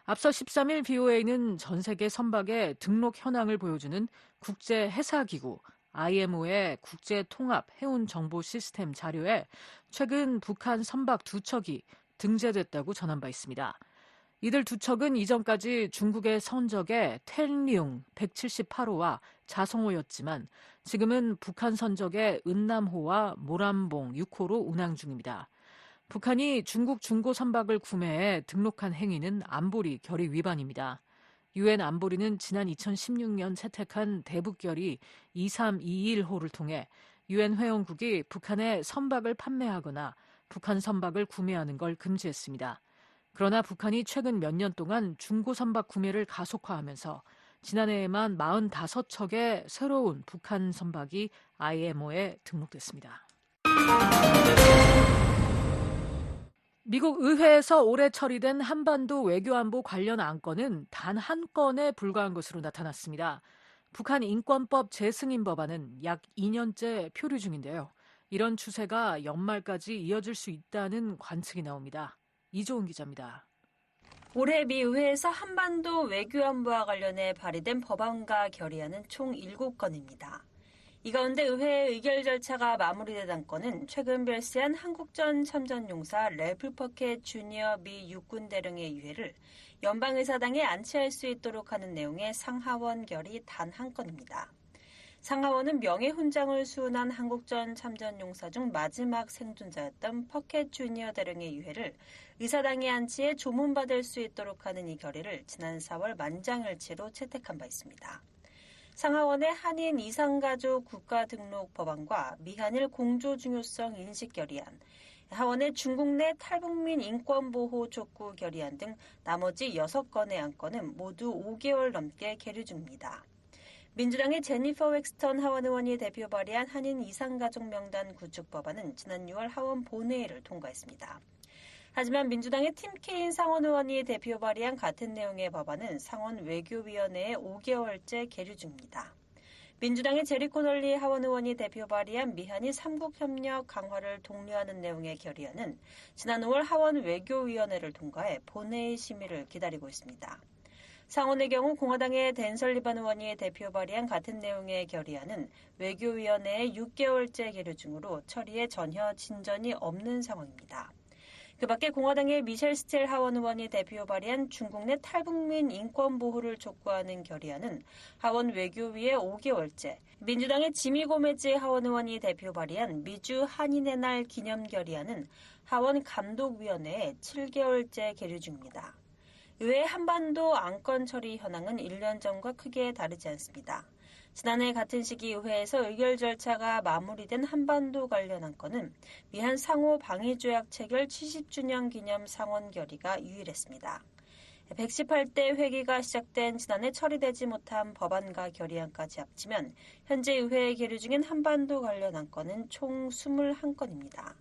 앞서 13일 BOA는 전 세계 선박의 등록 현황을 보여주는 국제해사기구 IMO의 국제통합해운정보시스템 자료에 최근 북한 선박 2척이 등재됐다고 전한 바 있습니다. 이들 2척은 이전까지 중국의 선적의 텐리웅 178호와 자성호였지만 지금은 북한 선적의 은남호와 모란봉 6호로 운항 중입니다. 북한이 중국 중고 선박을 구매해 등록한 행위는 안보리 결의 위반입니다. 유엔 안보리는 지난 2016년 채택한 대북결의 2321호를 통해 유엔 회원국이 북한에 선박을 판매하거나 북한 선박을 구매하는 걸 금지했습니다. 그러나 북한이 최근 몇 년 동안 중고 선박 구매를 가속화하면서 지난해에만 45척의 새로운 북한 선박이 IMO에 등록됐습니다. 미국 의회에서 올해 처리된 한반도 외교안보 관련 안건은 단 한 건에 불과한 것으로 나타났습니다. 북한 인권법 재승인 법안은 약 2년째 표류 중인데요. 이런 추세가 연말까지 이어질 수 있다는 관측이 나옵니다. 이조은 기자입니다. 올해 미 의회에서 한반도 외교안보와 관련해 발의된 법안과 결의안은 총 7건입니다. 이 가운데 의회 의결 절차가 마무리된 안건은 최근 별세한 한국전 참전용사 래플 퍼켓 주니어 미 육군 대령의 유해를 연방의사당에 안치할 수 있도록 하는 내용의 상하원 결의 단 한 건입니다. 상하원은 명예훈장을 수운한 한국전 참전용사 중 마지막 생존자였던 퍼켓 주니어 대령의 유해를 의사당에 안치해 조문받을 수 있도록 하는 이 결의를 지난 4월 만장일치로 채택한 바 있습니다. 상하원의 한인 이상가족 국가등록 법안과 미한일 공조 중요성 인식 결의안, 하원의 중국 내 탈북민 인권보호 촉구 결의안 등 나머지 6건의 안건은 모두 5개월 넘게 계류 중입니다. 민주당의 제니퍼 웩스턴 하원 의원이 대표 발의한 한인 이상가족 명단 구축 법안은 지난 6월 하원 본회의를 통과했습니다. 하지만 민주당의 팀 케인 상원 의원이 대표 발의한 같은 내용의 법안은 상원 외교위원회에 5개월째 계류 중입니다. 민주당의 제리 코널리 하원 의원이 대표 발의한 미한일 3국 협력 강화를 독려하는 내용의 결의안은 지난 5월 하원 외교위원회를 통과해 본회의 심의를 기다리고 있습니다. 상원의 경우 공화당의 댄 설리반 의원이 대표 발의한 같은 내용의 결의안은 외교위원회에 6개월째 계류 중으로 처리에 전혀 진전이 없는 상황입니다. 그 밖에 공화당의 미셸 스틸 하원 의원이 대표 발의한 중국 내 탈북민 인권 보호를 촉구하는 결의안은 하원 외교위에 5개월째, 민주당의 지미 고메즈 하원 의원이 대표 발의한 미주 한인의 날 기념 결의안은 하원 감독위원회에 7개월째 계류 중입니다. 의회 한반도 안건 처리 현황은 1년 전과 크게 다르지 않습니다. 지난해 같은 시기 의회에서 의결 절차가 마무리된 한반도 관련 안건은 미한 상호 방위조약 체결 70주년 기념 상원 결의가 유일했습니다. 118대 회기가 시작된 지난해 처리되지 못한 법안과 결의안까지 합치면 현재 의회에 계류 중인 한반도 관련 안건은 총 21건입니다.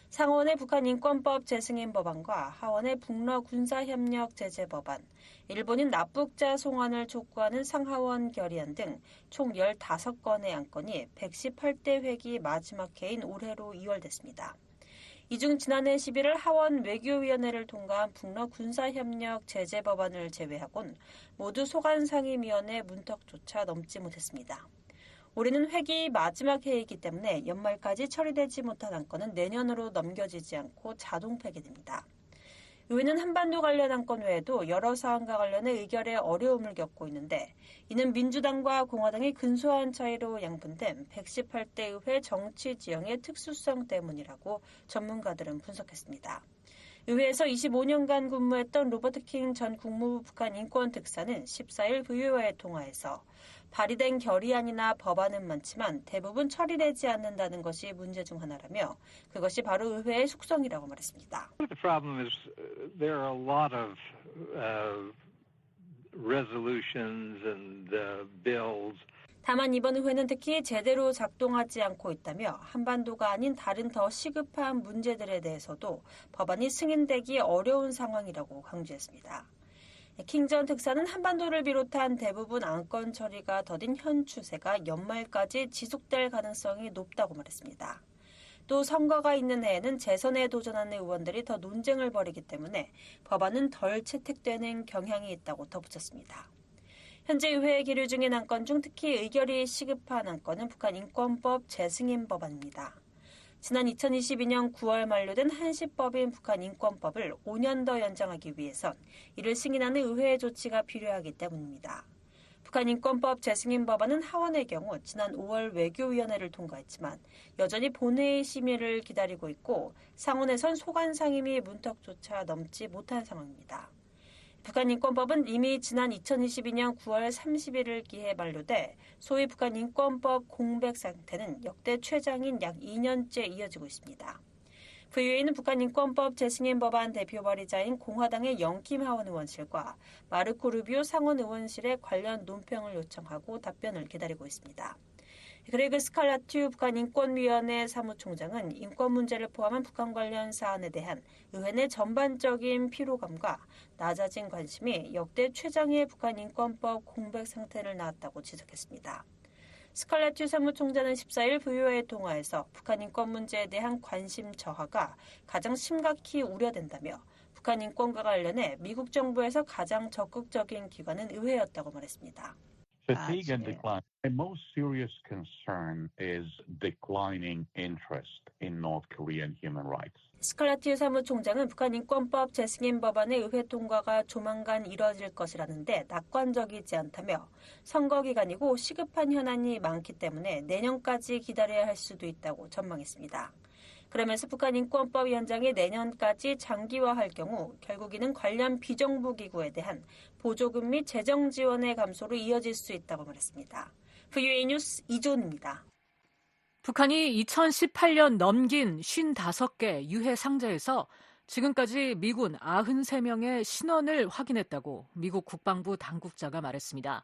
상원의 북한 인권법 재승인 법안과 하원의 북러 군사협력 제재 법안, 일본인 납북자 송환을 촉구하는 상하원 결의안 등 총 15건의 안건이 118대 회기 마지막 해인 올해로 이월됐습니다. 이 중 지난해 11월 하원 외교위원회를 통과한 북러 군사협력 제재 법안을 제외하곤 모두 소관상임위원회 문턱조차 넘지 못했습니다. 올해는 회기 마지막 해이기 때문에 연말까지 처리되지 못한 안건은 내년으로 넘겨지지 않고 자동 폐기됩니다. 의회는 한반도 관련 안건 외에도 여러 사안과 관련해 의결에 어려움을 겪고 있는데 이는 민주당과 공화당의 근소한 차이로 양분된 118대 의회 정치 지형의 특수성 때문이라고 전문가들은 분석했습니다. 의회에서 25년간 근무했던 로버트 킹 전 국무부 북한 인권특사는 14일 VOA에 통화해서 발의된 결의안이나 법안은 많지만 대부분 처리되지 않는다는 것이 문제 중 하나라며 그것이 바로 의회의 속성이라고 말했습니다. The problem is there are a lot of resolutions and bills. 다만 이번 의회는 특히 제대로 작동하지 않고 있다며 한반도가 아닌 다른 더 시급한 문제들에 대해서도 법안이 승인되기 어려운 상황이라고 강조했습니다. 킹 전 특사는 한반도를 비롯한 대부분 안건 처리가 더딘 현 추세가 연말까지 지속될 가능성이 높다고 말했습니다. 또 선거가 있는 해에는 재선에 도전하는 의원들이 더 논쟁을 벌이기 때문에 법안은 덜 채택되는 경향이 있다고 덧붙였습니다. 현재 의회에 기류 중인 안건 중 특히 의결이 시급한 안건은 북한 인권법 재승인 법안입니다. 지난 2022년 9월 만료된 한시법인 북한 인권법을 5년 더 연장하기 위해선 이를 승인하는 의회의 조치가 필요하기 때문입니다. 북한 인권법 재승인 법안은 하원의 경우 지난 5월 외교위원회를 통과했지만 여전히 본회의 심의를 기다리고 있고 상원에선 소관 상임위 문턱조차 넘지 못한 상황입니다. 북한 인권법은 이미 지난 2022년 9월 30일을 기해 만료돼 소위 북한 인권법 공백 상태는 역대 최장인 약 2년째 이어지고 있습니다. VOA는 북한 인권법 재승인 법안 대표 발의자인 공화당의 영킴 하원 의원실과 마르코 루비오 상원 의원실에 관련 논평을 요청하고 답변을 기다리고 있습니다. 그레그 스칼라튜 북한 인권위원회 사무총장은 인권 문제를 포함한 북한 관련 사안에 대한 의회 내 전반적인 피로감과 낮아진 관심이 역대 최장의 북한 인권법 공백 상태를 낳았다고 지적했습니다. 스칼라튜 사무총장은 14일 VOA에 통화해서 북한 인권 문제에 대한 관심 저하가 가장 심각히 우려된다며 북한 인권과 관련해 미국 정부에서 가장 적극적인 기관은 의회였다고 말했습니다. Fatigue and decline. The most serious concern is declining interest in North Korean human rights. 스칼라티 사무총장은 북한 인권법 재승인 법안의 의회 통과가 조만간 이뤄질 것이라는데 낙관적이지 않다며 선거 기간이고 시급한 현안이 많기 때문에 내년까지 기다려야 할 수도 있다고 전망했습니다. 그러면서 북한 인권법 연장이 내년까지 장기화할 경우 결국 이는 관련 비정부 기구에 대한 보조금 및 재정 지원의 감소로 이어질 수 있다고 말했습니다. VOA 뉴스 이존입니다. 북한이 2018년 넘긴 55개 유해 상자에서 지금까지 미군 93명의 신원을 확인했다고 미국 국방부 당국자가 말했습니다.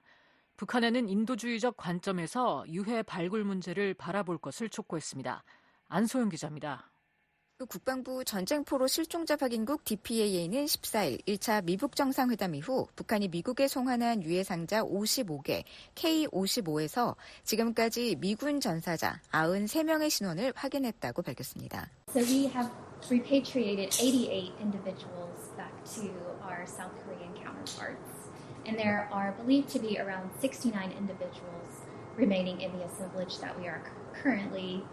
북한에는 인도주의적 관점에서 유해 발굴 문제를 바라볼 것을 촉구했습니다. 안소영 기자입니다. 국방부 전쟁포로 실종자 확인국 DPAA는 14일 1차 미북 정상회담 이후 북한이 미국에 송환한 유해 상자 55개 K-55에서 지금까지 미군 전사자 93명의 신원을 확인했다고 밝혔습니다. So we have repatriated 88 individuals back to our South Korean counterparts, and there are believed to be around 69 individuals remaining in the assemblage that we are currently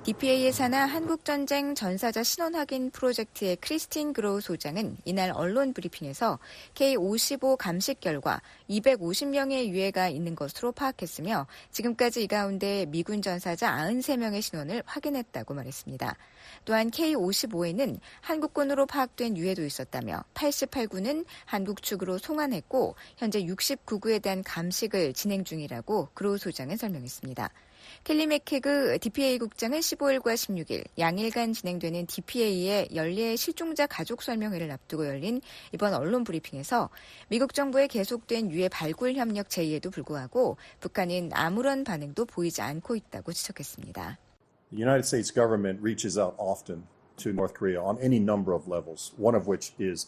DPA의 산하 한국전쟁 전사자 신원 확인 프로젝트의 크리스틴 그로우 소장은 이날 언론 브리핑에서 K-55 감식 결과 250명의 유해가 있는 것으로 파악했으며 지금까지 이 가운데 미군 전사자 93명의 신원을 확인했다고 말했습니다. 또한 K-55에는 한국군으로 파악된 유해도 있었다며 88구는 한국 측으로 송환했고 현재 69구에 대한 감식을 진행 중이라고 그로우 소장은 설명했습니다. 켈리 맥케그 DPA 국장은 15일과 16일 양일간 진행되는 DPA의 연례 실종자 가족 설명회를 앞두고 열린 이번 언론 브리핑에서 미국 정부의 계속된 유해 발굴 협력 제의에도 불구하고 북한은 아무런 반응도 보이지 않고 있다고 지적했습니다. The United States government reaches out often to North Korea on any number of levels, one of which is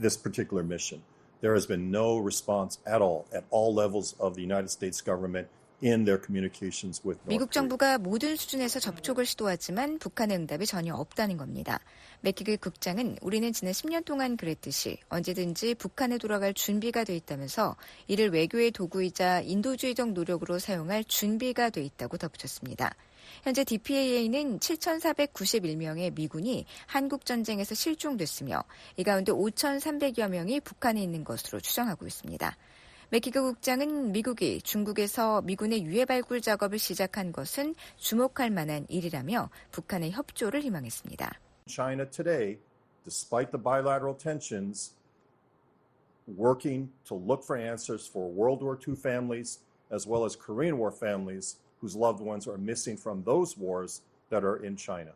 this particular mission. There has been no response at all levels of the United States government. In their communications with North Korea. 미국 정부가 모든 수준에서 접촉을 시도하지만 북한의 응답이 전혀 없다는 겁니다. 맥키그 국장은 우리는 지난 10년 동안 그랬듯이 언제든지 북한에 돌아갈 준비가 돼 있다면서 이를 외교의 도구이자 인도주의적 노력으로 사용할 준비가 돼 있다고 덧붙였습니다. 현재 DPA에는 7,491명의 미군이 한국 전쟁에서 실종됐으며 이 가운데 5,300여 명이 북한에 있는 것으로 추정하고 있습니다. 맥키그 국장은 미국이 중국에서 미군의 유해 발굴 작업을 시작한 것은 주목할 만한 일이라며 북한의 협조를 희망했습니다. China today, despite the bilateral tensions, working to look for answers for World War II families as well as Korean War families whose loved ones are missing from those wars that are in China.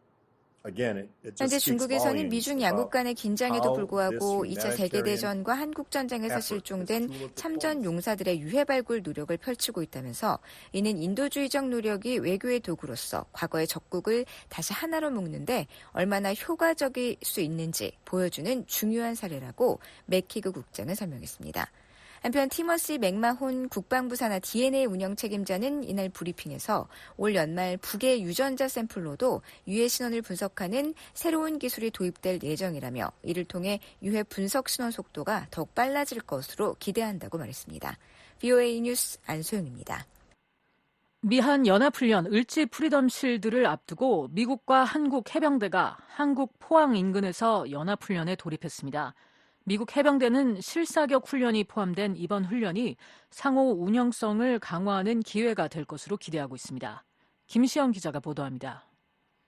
현재 중국에서는 미중 양국 간의 긴장에도 불구하고 2차 세계대전과 한국전쟁에서 실종된 참전 용사들의 유해 발굴 노력을 펼치고 있다면서 이는 인도주의적 노력이 외교의 도구로서 과거의 적국을 다시 하나로 묶는데 얼마나 효과적일 수 있는지 보여주는 중요한 사례라고 맥키그 국장은 설명했습니다. 한편 티머시 맥마혼 국방부 산하 DNA 운영 책임자는 이날 브리핑에서 올 연말 북의 유전자 샘플로도 유해 신원을 분석하는 새로운 기술이 도입될 예정이라며 이를 통해 유해 분석 신원 속도가 더욱 빨라질 것으로 기대한다고 말했습니다. VOA 뉴스 안소영입니다. 미한 연합훈련 을지 프리덤 실드를 앞두고 미국과 한국 해병대가 한국 포항 인근에서 연합훈련에 돌입했습니다. 미국 해병대는 실사격 훈련이 포함된 이번 훈련이 상호 운영성을 강화하는 기회가 될 것으로 기대하고 있습니다. 김시영 기자가 보도합니다.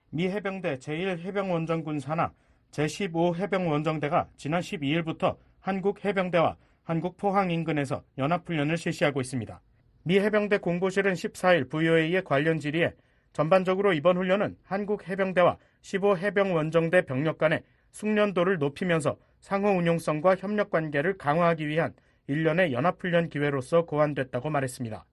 미 해병대 제1해병원정군 산하 제15해병원정대가 지난 12일부터 한국 해병대와 한국 포항 인근에서 연합훈련을 실시하고 있습니다. 미 해병대 공보실은 14일 VOA의 관련 질의에 전반적으로 이번 훈련은 한국 해병대와 15해병원정대 병력 간의 숙련도를 높이면서 상호 운용성과 협력 관계를 강화하기 위한 일련의 연합훈련 기회로서 고안됐다고 말했습니다.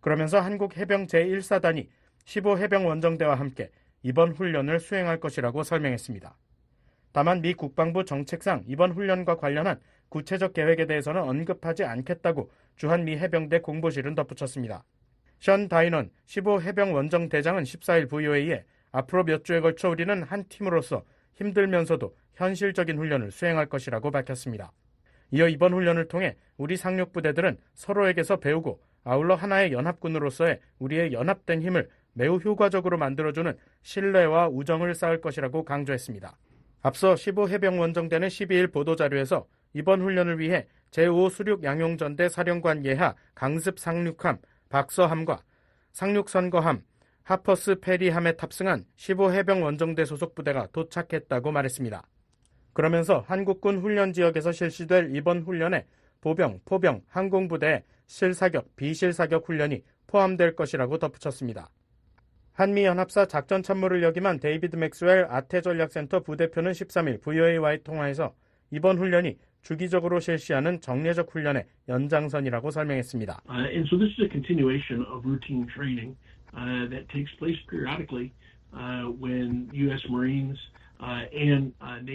그러면서 한국 해병 제1사단이 15해병 원정대와 함께 이번 훈련을 수행할 것이라고 설명했습니다. 다만 미 국방부 정책상 이번 훈련과 관련한 구체적 계획에 대해서는 언급하지 않겠다고 주한 미 해병대 공보실은 덧붙였습니다. 션 다이넌 15해병 원정대장은 14일 VOA에 앞으로 몇 주에 걸쳐 우리는 한 팀으로서 힘들면서도 현실적인 훈련을 수행할 것이라고 밝혔습니다. 이어 이번 훈련을 통해 우리 상륙부대들은 서로에게서 배우고 아울러 하나의 연합군으로서의 우리의 연합된 힘을 매우 효과적으로 만들어주는 신뢰와 우정을 쌓을 것이라고 강조했습니다. 앞서 15해병원정대는 12일 보도자료에서 이번 훈련을 위해 제5수륙양용전대 사령관 예하 강습 상륙함 박서함과 상륙선거함 하퍼스 페리함에 탑승한 15해병 원정대 소속 부대가 도착했다고 말했습니다. 그러면서 한국군 훈련 지역에서 실시될 이번 훈련에 보병, 포병, 항공부대의 실사격, 비실사격 훈련이 포함될 것이라고 덧붙였습니다. 한미연합사 작전참모를 역임한 데이비드 맥스웰 아태전략센터 부대표는 13일 VOA와의 통화에서 이번 훈련이 주기적으로 실시하는 정례적 훈련의 연장선이라고 설명했습니다. And so this is a continuation of routine training that takes place periodically when U.S. Marines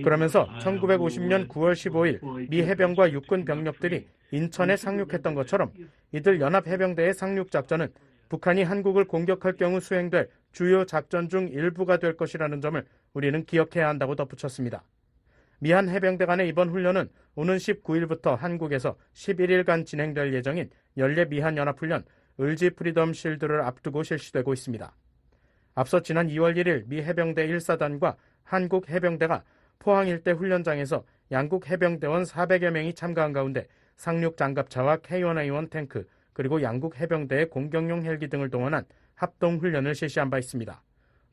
그러면서 1950년 9월 15일 미 해병과 육군 병력들이 인천에 상륙했던 것처럼 이들 연합해병대의 상륙작전은 북한이 한국을 공격할 경우 수행될 주요 작전 중 일부가 될 것이라는 점을 우리는 기억해야 한다고 덧붙였습니다. 미한 해병대 간의 이번 훈련은 오는 19일부터 한국에서 11일간 진행될 예정인 연례 미한 연합훈련 을지 프리덤 실드를 앞두고 실시되고 있습니다. 앞서 지난 2월 1일 미 해병대 1사단과 한국 해병대가 포항 일대 훈련장에서 양국 해병대원 400여 명이 참가한 가운데 상륙 장갑차와 K1A1 탱크 그리고 양국 해병대의 공격용 헬기 등을 동원한 합동 훈련을 실시한 바 있습니다.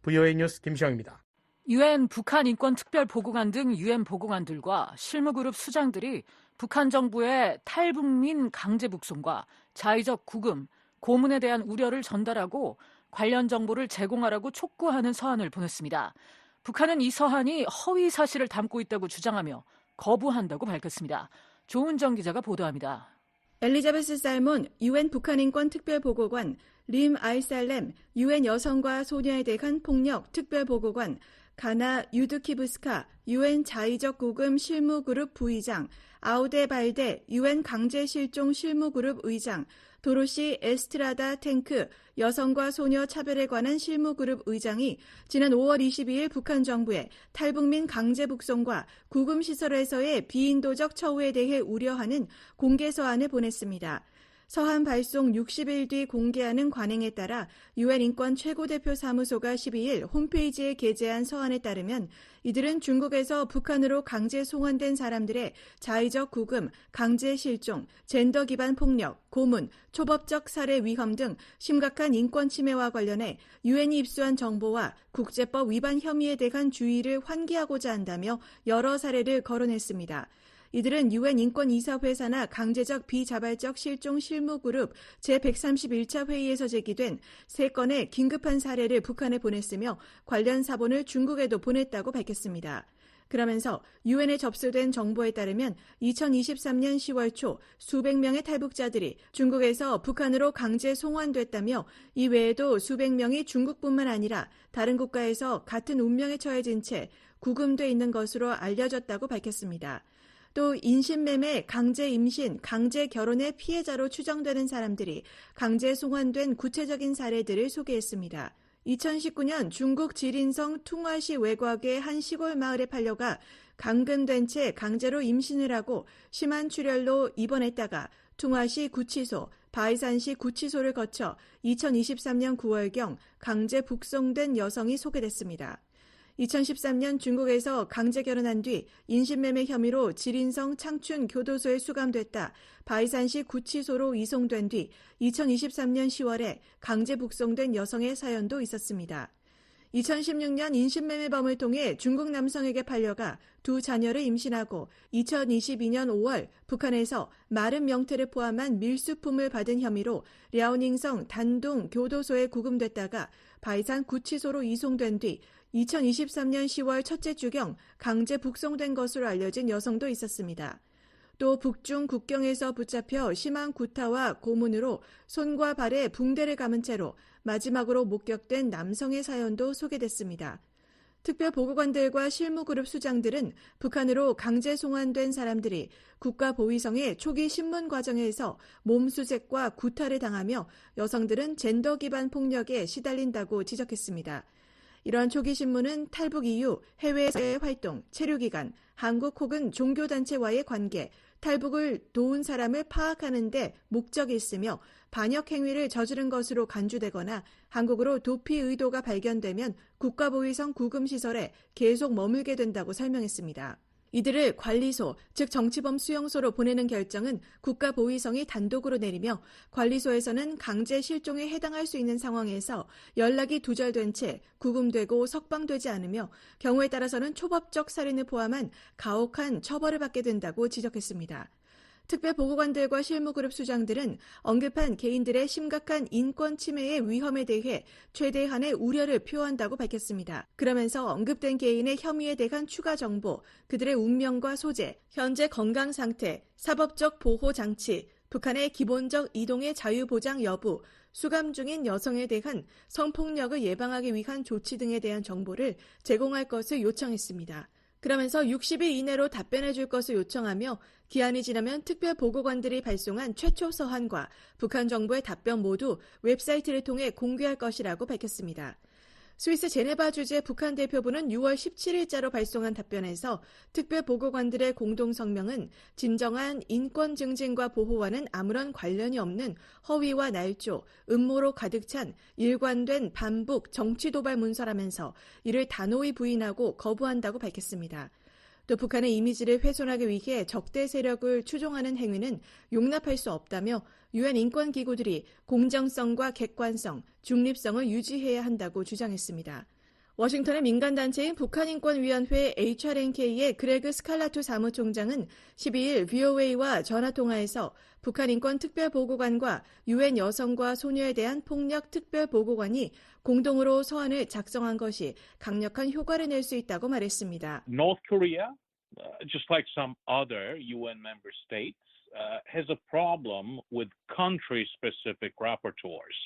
VOA 뉴스 김시영입니다. UN 북한 인권특별보고관 등 UN 보고관들과 실무그룹 수장들이 북한 정부의 탈북민 강제 북송과 자의적 구금, 고문에 대한 우려를 전달하고 관련 정보를 제공하라고 촉구하는 서한을 보냈습니다. 북한은 이 서한이 허위 사실을 담고 있다고 주장하며 거부한다고 밝혔습니다. 조은정 기자가 보도합니다. 엘리자베스 살몬 UN 북한인권특별보고관, 림 알살렘 UN 여성과 소녀에 대한 폭력 특별보고관, 가나 유드키브스카 UN 자의적 구금 실무그룹 부의장, 아우데 발데 UN 강제실종 실무그룹 의장, 도로시 에스트라다 탱크 여성과 소녀 차별에 관한 실무그룹 의장이 지난 5월 22일 북한 정부의 탈북민 강제 북송과 구금시설에서의 비인도적 처우에 대해 우려하는 공개 서한을 보냈습니다. 서한 발송 60일 뒤 공개하는 관행에 따라 유엔 인권 최고대표 사무소가 12일 홈페이지에 게재한 서한에 따르면 이들은 중국에서 북한으로 강제 송환된 사람들의 자의적 구금, 강제 실종, 젠더 기반 폭력, 고문, 초법적 살해 위험 등 심각한 인권 침해와 관련해 유엔이 입수한 정보와 국제법 위반 혐의에 대한 주의를 환기하고자 한다며 여러 사례를 거론했습니다. 이들은 유엔 인권이사회사나 강제적 비자발적 실종 실무그룹 제131차 회의에서 제기된 3건의 긴급한 사례를 북한에 보냈으며 관련 사본을 중국에도 보냈다고 밝혔습니다. 그러면서 유엔에 접수된 정보에 따르면 2023년 10월 초 수백 명의 탈북자들이 중국에서 북한으로 강제 송환됐다며 이 외에도 수백 명이 중국뿐만 아니라 다른 국가에서 같은 운명에 처해진 채 구금돼 있는 것으로 알려졌다고 밝혔습니다. 또 인신매매, 강제 임신, 강제 결혼의 피해자로 추정되는 사람들이 강제 송환된 구체적인 사례들을 소개했습니다. 2019년 중국 지린성 퉁화시 외곽의 한 시골 마을에 팔려가 감금된 채 강제로 임신을 하고 심한 출혈로 입원했다가 퉁화시 구치소, 바이산시 구치소를 거쳐 2023년 9월경 강제 북송된 여성이 소개됐습니다. 2013년 중국에서 강제 결혼한 뒤 인신매매 혐의로 지린성 창춘 교도소에 수감됐다 바이산시 구치소로 이송된 뒤 2023년 10월에 강제 북송된 여성의 사연도 있었습니다. 2016년 인신매매범을 통해 중국 남성에게 팔려가 두 자녀를 임신하고 2022년 5월 북한에서 마른 명태를 포함한 밀수품을 받은 혐의로 랴오닝성 단둥 교도소에 구금됐다가 바이산 구치소로 이송된 뒤 2023년 10월 첫째 주경 강제 북송된 것으로 알려진 여성도 있었습니다. 또 북중 국경에서 붙잡혀 심한 구타와 고문으로 손과 발에 붕대를 감은 채로 마지막으로 목격된 남성의 사연도 소개됐습니다. 특별보고관들과 실무그룹 수장들은 북한으로 강제 송환된 사람들이 국가보위성의 초기 신문 과정에서 몸수색과 구타를 당하며 여성들은 젠더 기반 폭력에 시달린다고 지적했습니다. 이러한 초기 신문은 탈북 이후 해외에서의 활동, 체류기간, 한국 혹은 종교단체와의 관계, 탈북을 도운 사람을 파악하는 데 목적이 있으며 반역 행위를 저지른 것으로 간주되거나 한국으로 도피 의도가 발견되면 국가보위성 구금시설에 계속 머물게 된다고 설명했습니다. 이들을 관리소, 즉 정치범 수용소로 보내는 결정은 국가보위성이 단독으로 내리며 관리소에서는 강제 실종에 해당할 수 있는 상황에서 연락이 두절된 채 구금되고 석방되지 않으며 경우에 따라서는 초법적 살인을 포함한 가혹한 처벌을 받게 된다고 지적했습니다. 특별보고관들과 실무그룹 수장들은 언급한 개인들의 심각한 인권 침해의 위험에 대해 최대한의 우려를 표한다고 밝혔습니다. 그러면서 언급된 개인의 혐의에 대한 추가 정보, 그들의 운명과 소재, 현재 건강 상태, 사법적 보호 장치, 북한의 기본적 이동의 자유 보장 여부, 수감 중인 여성에 대한 성폭력을 예방하기 위한 조치 등에 대한 정보를 제공할 것을 요청했습니다. 그러면서 60일 이내로 답변해 줄 것을 요청하며 기한이 지나면 특별보고관들이 발송한 최초 서한과 북한 정부의 답변 모두 웹사이트를 통해 공개할 것이라고 밝혔습니다. 스위스 제네바 주재 북한 대표부는 6월 17일자로 발송한 답변에서 특별보고관들의 공동성명은 진정한 인권 증진과 보호와는 아무런 관련이 없는 허위와 날조, 음모로 가득 찬 일관된 반북 정치 도발 문서라면서 이를 단호히 부인하고 거부한다고 밝혔습니다. 또 북한의 이미지를 훼손하기 위해 적대 세력을 추종하는 행위는 용납할 수 없다며 유엔 인권기구들이 공정성과 객관성, 중립성을 유지해야 한다고 주장했습니다. 워싱턴의 민간단체인 북한인권위원회 HRNK의 그레그 스칼라투 사무총장은 12일 VOA와 전화통화에서 북한인권특별보고관과 유엔 여성과 소녀에 대한 폭력 특별보고관이 공동으로 서한을 작성한 것이 강력한 효과를 낼 수 있다고 말했습니다. North Korea, just like some other UN member states, has a problem with country-specific rapporteurs.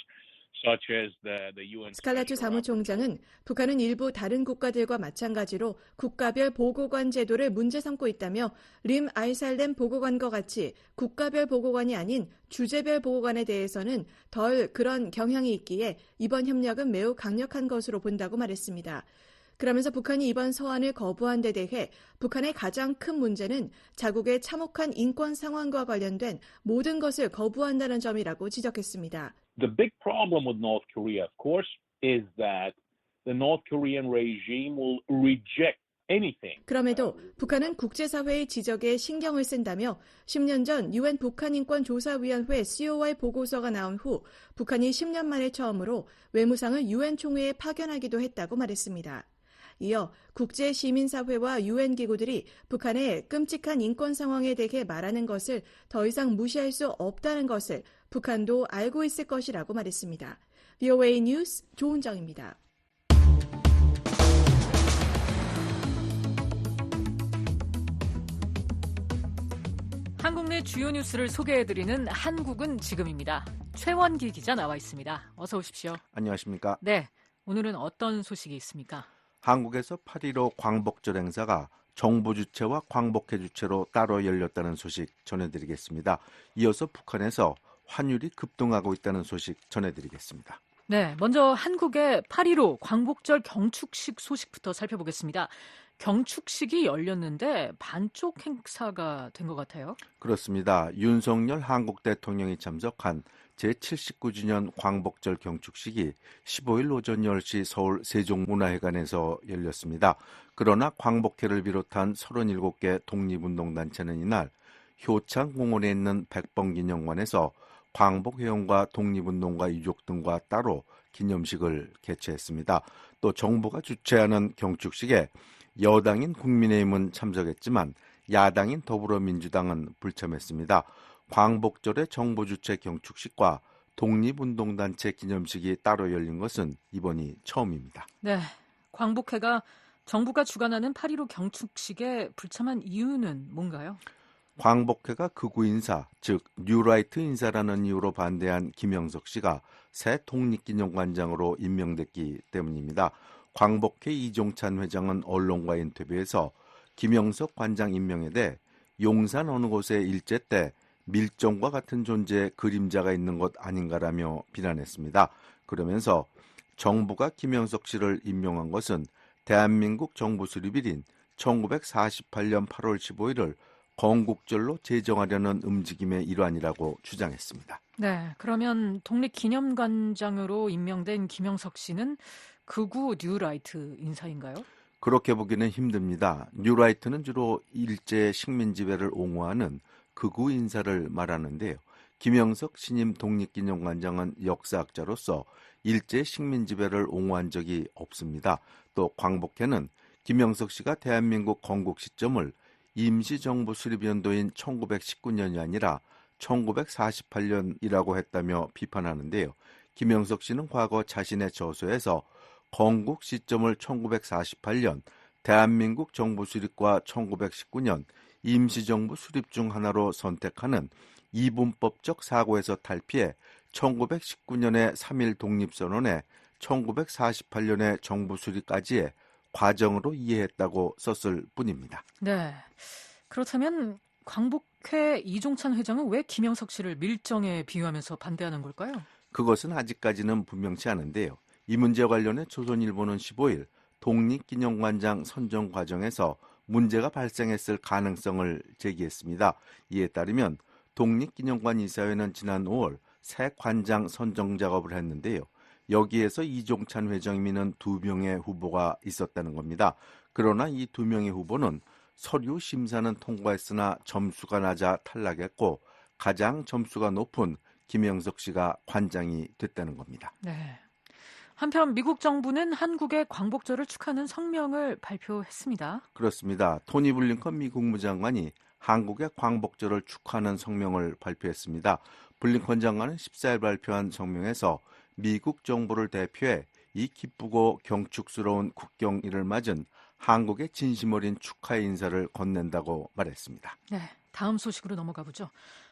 스칼라투 사무총장은 북한은 일부 다른 국가들과 마찬가지로 국가별 보고관 제도를 문제 삼고 있다며 림 알살렘 보고관과 같이 국가별 보고관이 아닌 주제별 보고관에 대해서는 덜 그런 경향이 있기에 이번 협력은 매우 강력한 것으로 본다고 말했습니다. 그러면서 북한이 이번 서한을 거부한 데 대해 북한의 가장 큰 문제는 자국의 참혹한 인권 상황과 관련된 모든 것을 거부한다는 점이라고 지적했습니다. The big problem with North Korea, of course, is that the North Korean regime will reject anything. 그럼에도 북한은 국제사회의 지적에 신경을 쓴다며 10년 전 UN 북한인권조사위원회 COI 보고서가 나온 후 북한이 10년 만에 처음으로 외무상을 UN 총회에 파견하기도 했다고 말했습니다. 이어 국제시민사회와 UN 기구들이 북한의 끔찍한 인권 상황에 대해 말하는 것을 더 이상 무시할 수 없다는 것을 북한도 알고 있을 것이라고 말했습니다. VOA 뉴스 조은정입니다. 한국 내 주요 뉴스를 소개해드리는 한국은 지금입니다. 최원기 기자 나와 있습니다. 어서 오십시오. 안녕하십니까? 네, 오늘은 어떤 소식이 있습니까? 한국에서 8.15 광복절 행사가 정부 주최와 광복회 주최로 따로 열렸다는 소식 전해드리겠습니다. 이어서 북한에서 환율이 급등하고 있다는 소식 전해드리겠습니다. 네, 먼저 한국의 8.15 광복절 경축식 소식부터 살펴보겠습니다. 경축식이 열렸는데 반쪽 행사가 된 것 같아요. 그렇습니다. 윤석열 한국 대통령이 참석한 제79주년 광복절 경축식이 15일 오전 10시 서울 세종문화회관에서 열렸습니다. 그러나 광복회를 비롯한 37개 독립운동단체는 이날 효창공원에 있는 백범기념관에서 광복회원과 독립운동가 유족 등과 따로 기념식을 개최했습니다. 또 정부가 주최하는 경축식에 여당인 국민의힘은 참석했지만 야당인 더불어민주당은 불참했습니다. 광복절의 정부 주최 경축식과 독립운동단체 기념식이 따로 열린 것은 이번이 처음입니다. 네, 광복회가 정부가 주관하는 8.15 경축식에 불참한 이유는 뭔가요? 광복회가 극우 인사, 즉 뉴라이트 인사라는 이유로 반대한 김영석 씨가 새 독립기념관장으로 임명됐기 때문입니다. 광복회 이종찬 회장은 언론과 인터뷰에서 김영석 관장 임명에 대해 용산 어느 곳의 일제 때 밀정과 같은 존재의 그림자가 있는 것 아닌가라며 비난했습니다. 그러면서 정부가 김영석 씨를 임명한 것은 대한민국 정부 수립일인 1948년 8월 15일을 건국절로 제정하려는 움직임의 일환이라고 주장했습니다. 네, 그러면 독립기념관장으로 임명된 김영석 씨는 극우 뉴라이트 인사인가요? 그렇게 보기는 힘듭니다. 뉴라이트는 주로 일제 식민지배를 옹호하는 극우 인사를 말하는데요. 김영석 신임 독립기념관장은 역사학자로서 일제 식민지배를 옹호한 적이 없습니다. 또 광복회는 김영석 씨가 대한민국 건국 시점을 임시정부 수립연도인 1919년이 아니라 1948년이라고 했다며 비판하는데요. 김영석 씨는 과거 자신의 저서에서 건국 시점을 1948년, 대한민국 정부 수립과 1919년 임시정부 수립 중 하나로 선택하는 이분법적 사고에서 탈피해 1919년의 3.1 독립선언에 1948년의 정부 수립까지의 과정으로 이해했다고 썼을 뿐입니다. 네, 그렇다면 광복회 이종찬 회장은 왜 김영석 씨를 밀정에 비유하면서 반대하는 걸까요? 그것은 아직까지는 분명치 않은데요. 이 문제와 관련해 조선일보는 15일 독립기념관장 선정 과정에서 문제가 발생했을 가능성을 제기했습니다. 이에 따르면 독립기념관 이사회는 지난 5월 새 관장 선정 작업을 했는데요. 여기에서 이종찬 회장이면 2명의 후보가 있었다는 겁니다. 그러나 이 2명의 후보는 서류 심사는 통과했으나 점수가 낮아 탈락했고 가장 점수가 높은 김영석 씨가 관장이 됐다는 겁니다. 네. 한편 미국 정부는 한국의 광복절을 축하하는 성명을 발표했습니다. 그렇습니다. 토니 블링컨 미 국무장관이 한국의 광복절을 축하하는 성명을 발표했습니다. 블링컨 장관은 14일 발표한 성명에서 미국 정부를 대표해 이 기쁘고 경축스러운 국경일을 맞은 한국의 진심 어린 축하의 인사를 건넨다고 말했습니다. 네, 다음 소식으로 넘어가 보죠.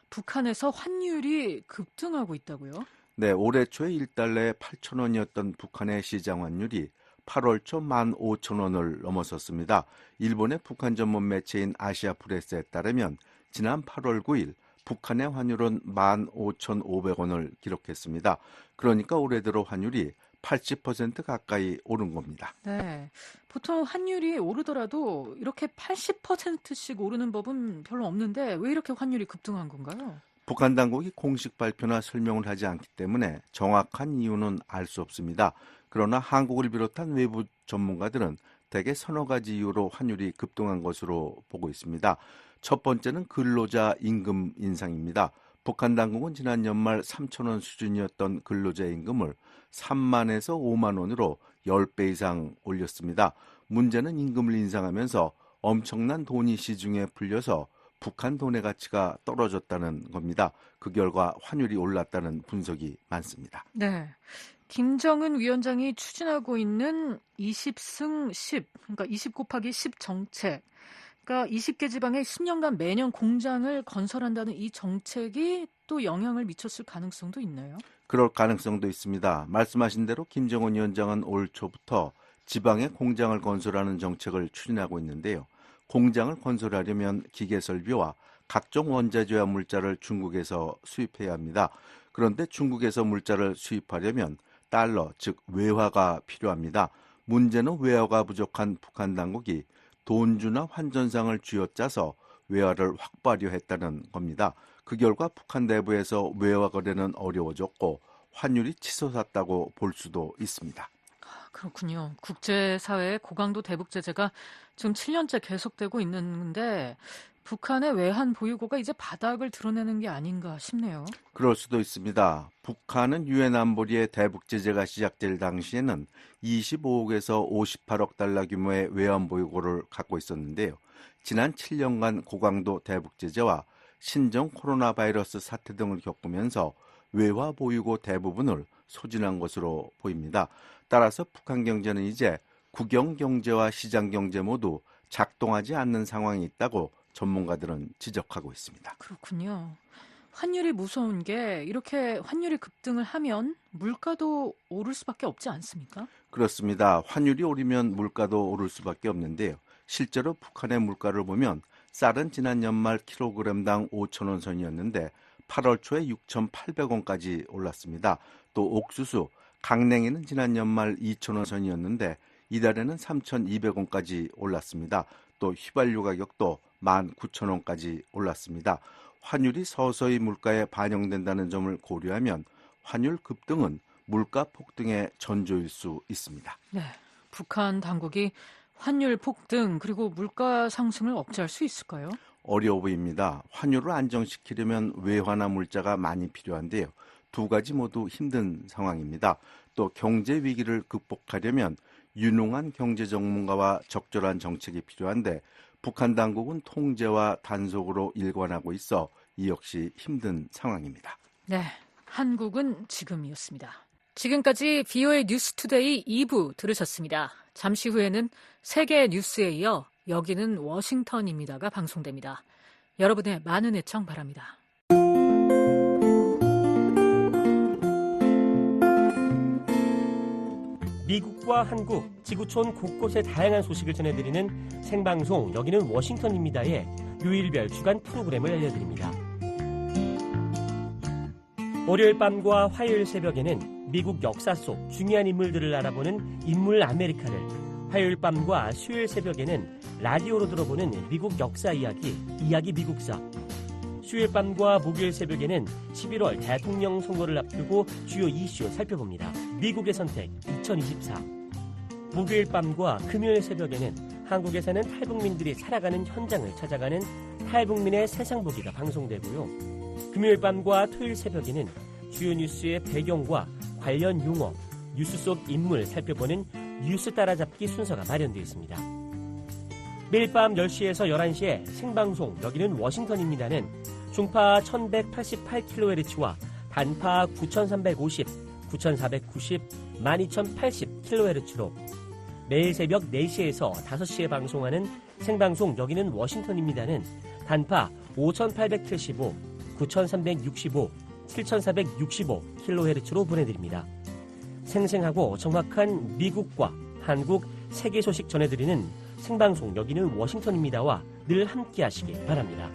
북한에서 환율이 급등하고 있다고요? 네, 올해 초에 1달러에 8,000원이었던 북한의 시장 환율이 8월 초 15,000원을 넘어섰습니다. 일본의 북한 전문 매체인 아시아프레스에 따르면 지난 8월 9일 북한의 환율은 15,500원을 기록했습니다. 그러니까 올해 들어 환율이 80% 가까이 오른 겁니다. 네. 보통 환율이 오르더라도 이렇게 80%씩 오르는 법은 별로 없는데 왜 이렇게 환율이 급등한 건가요? 북한 당국이 공식 발표나 설명을 하지 않기 때문에 정확한 이유는 알 수 없습니다. 그러나 한국을 비롯한 외부 전문가들은 대개 서너 가지 이유로 환율이 급등한 것으로 보고 있습니다. 첫 번째는 근로자 임금 인상입니다. 북한 당국은 지난 연말 3,000원 수준이었던 근로자 임금을 3만에서 5만 원으로 10배 이상 올렸습니다. 문제는 임금을 인상하면서 엄청난 돈이 시중에 풀려서 북한 돈의 가치가 떨어졌다는 겁니다. 그 결과 환율이 올랐다는 분석이 많습니다. 네. 김정은 위원장이 추진하고 있는 20승 10, 그러니까 20 곱하기 10 정책. 그러니까 20개 지방에 10년간 매년 공장을 건설한다는 이 정책이 또 영향을 미쳤을 가능성도 있나요? 그럴 가능성도 있습니다. 말씀하신 대로 김정은 위원장은 올 초부터 지방에 공장을 건설하는 정책을 추진하고 있는데요. 공장을 건설하려면 기계 설비와 각종 원자재와 물자를 중국에서 수입해야 합니다. 그런데 중국에서 물자를 수입하려면 달러, 즉 외화가 필요합니다. 문제는 외화가 부족한 북한 당국이 돈주나 환전상을 쥐어짜서 외화를 확보하려 했다는 겁니다. 그 결과 북한 내부에서 외화 거래는 어려워졌고 환율이 치솟았다고 볼 수도 있습니다. 그렇군요. 국제사회의 고강도 대북 제재가 지금 7년째 계속되고 있는데 북한의 외환 보유고가 이제 바닥을 드러내는 게 아닌가 싶네요. 그럴 수도 있습니다. 북한은 유엔 안보리의 대북 제재가 시작될 당시에는 25억에서 58억 달러 규모의 외환 보유고를 갖고 있었는데요. 지난 7년간 고강도 대북 제재와 신종 코로나 바이러스 사태 등을 겪으면서 외화 보유고 대부분을 소진한 것으로 보입니다. 따라서 북한 경제는 이제 국영 경제와 시장 경제 모두 작동하지 않는 상황이 있다고 전문가들은 지적하고 있습니다. 그렇군요. 환율이 무서운 게 이렇게 환율이 급등을 하면 물가도 오를 수밖에 없지 않습니까? 그렇습니다. 환율이 오르면 물가도 오를 수밖에 없는데요. 실제로 북한의 물가를 보면 쌀은 지난 연말 킬로그램당 5,000원 선이었는데 8월 초에 6,800원까지 올랐습니다. 또 옥수수, 강냉이는 지난 연말 2,000원 선이었는데 이달에는 3,200원까지 올랐습니다. 또 휘발유 가격도 19,000원까지 올랐습니다. 환율이 서서히 물가에 반영된다는 점을 고려하면 환율 급등은 물가 폭등의 전조일 수 있습니다. 네, 북한 당국이 환율 폭등 그리고 물가 상승을 억제할 수 있을까요? 어려워 보입니다. 환율을 안정시키려면 외화나 물자가 많이 필요한데요. 두 가지 모두 힘든 상황입니다. 또 경제 위기를 극복하려면 유능한 경제 전문가와 적절한 정책이 필요한데 북한 당국은 통제와 단속으로 일관하고 있어 이 역시 힘든 상황입니다. 네, 한국은 지금이었습니다. 지금까지 VOA 뉴스투데이 2부 들으셨습니다. 잠시 후에는 세계 뉴스에 이어 여기는 워싱턴입니다가 방송됩니다. 여러분의 많은 애청 바랍니다. 미국과 한국, 지구촌 곳곳의 다양한 소식을 전해드리는 생방송 여기는 워싱턴입니다의 요일별 주간 프로그램을 알려드립니다. 월요일 밤과 화요일 새벽에는 미국 역사 속 중요한 인물들을 알아보는 인물 아메리카를, 화요일 밤과 수요일 새벽에는 라디오로 들어보는 미국 역사 이야기, 이야기 미국사, 수요일 밤과 목요일 새벽에는 11월 대통령 선거를 앞두고 주요 이슈 살펴봅니다. 미국의 선택 2024. 목요일 밤과 금요일 새벽에는 한국에 사는 탈북민들이 살아가는 현장을 찾아가는 탈북민의 세상 보기가 방송되고요. 금요일 밤과 토요일 새벽에는 주요 뉴스의 배경과 관련 용어, 뉴스 속 인물 살펴보는 뉴스 따라잡기 순서가 마련되어 있습니다. 매일 밤 10시에서 11시에 생방송 여기는 워싱턴입니다는 중파 1188kHz와 단파 9350, 9490, 12080kHz로 매일 새벽 4시에서 5시에 방송하는 생방송 여기는 워싱턴입니다는 단파 5875, 9365, 7465kHz로 보내드립니다. 생생하고 정확한 미국과 한국, 세계 소식 전해드리는 생방송 여기는 워싱턴입니다와 늘 함께 하시기 바랍니다.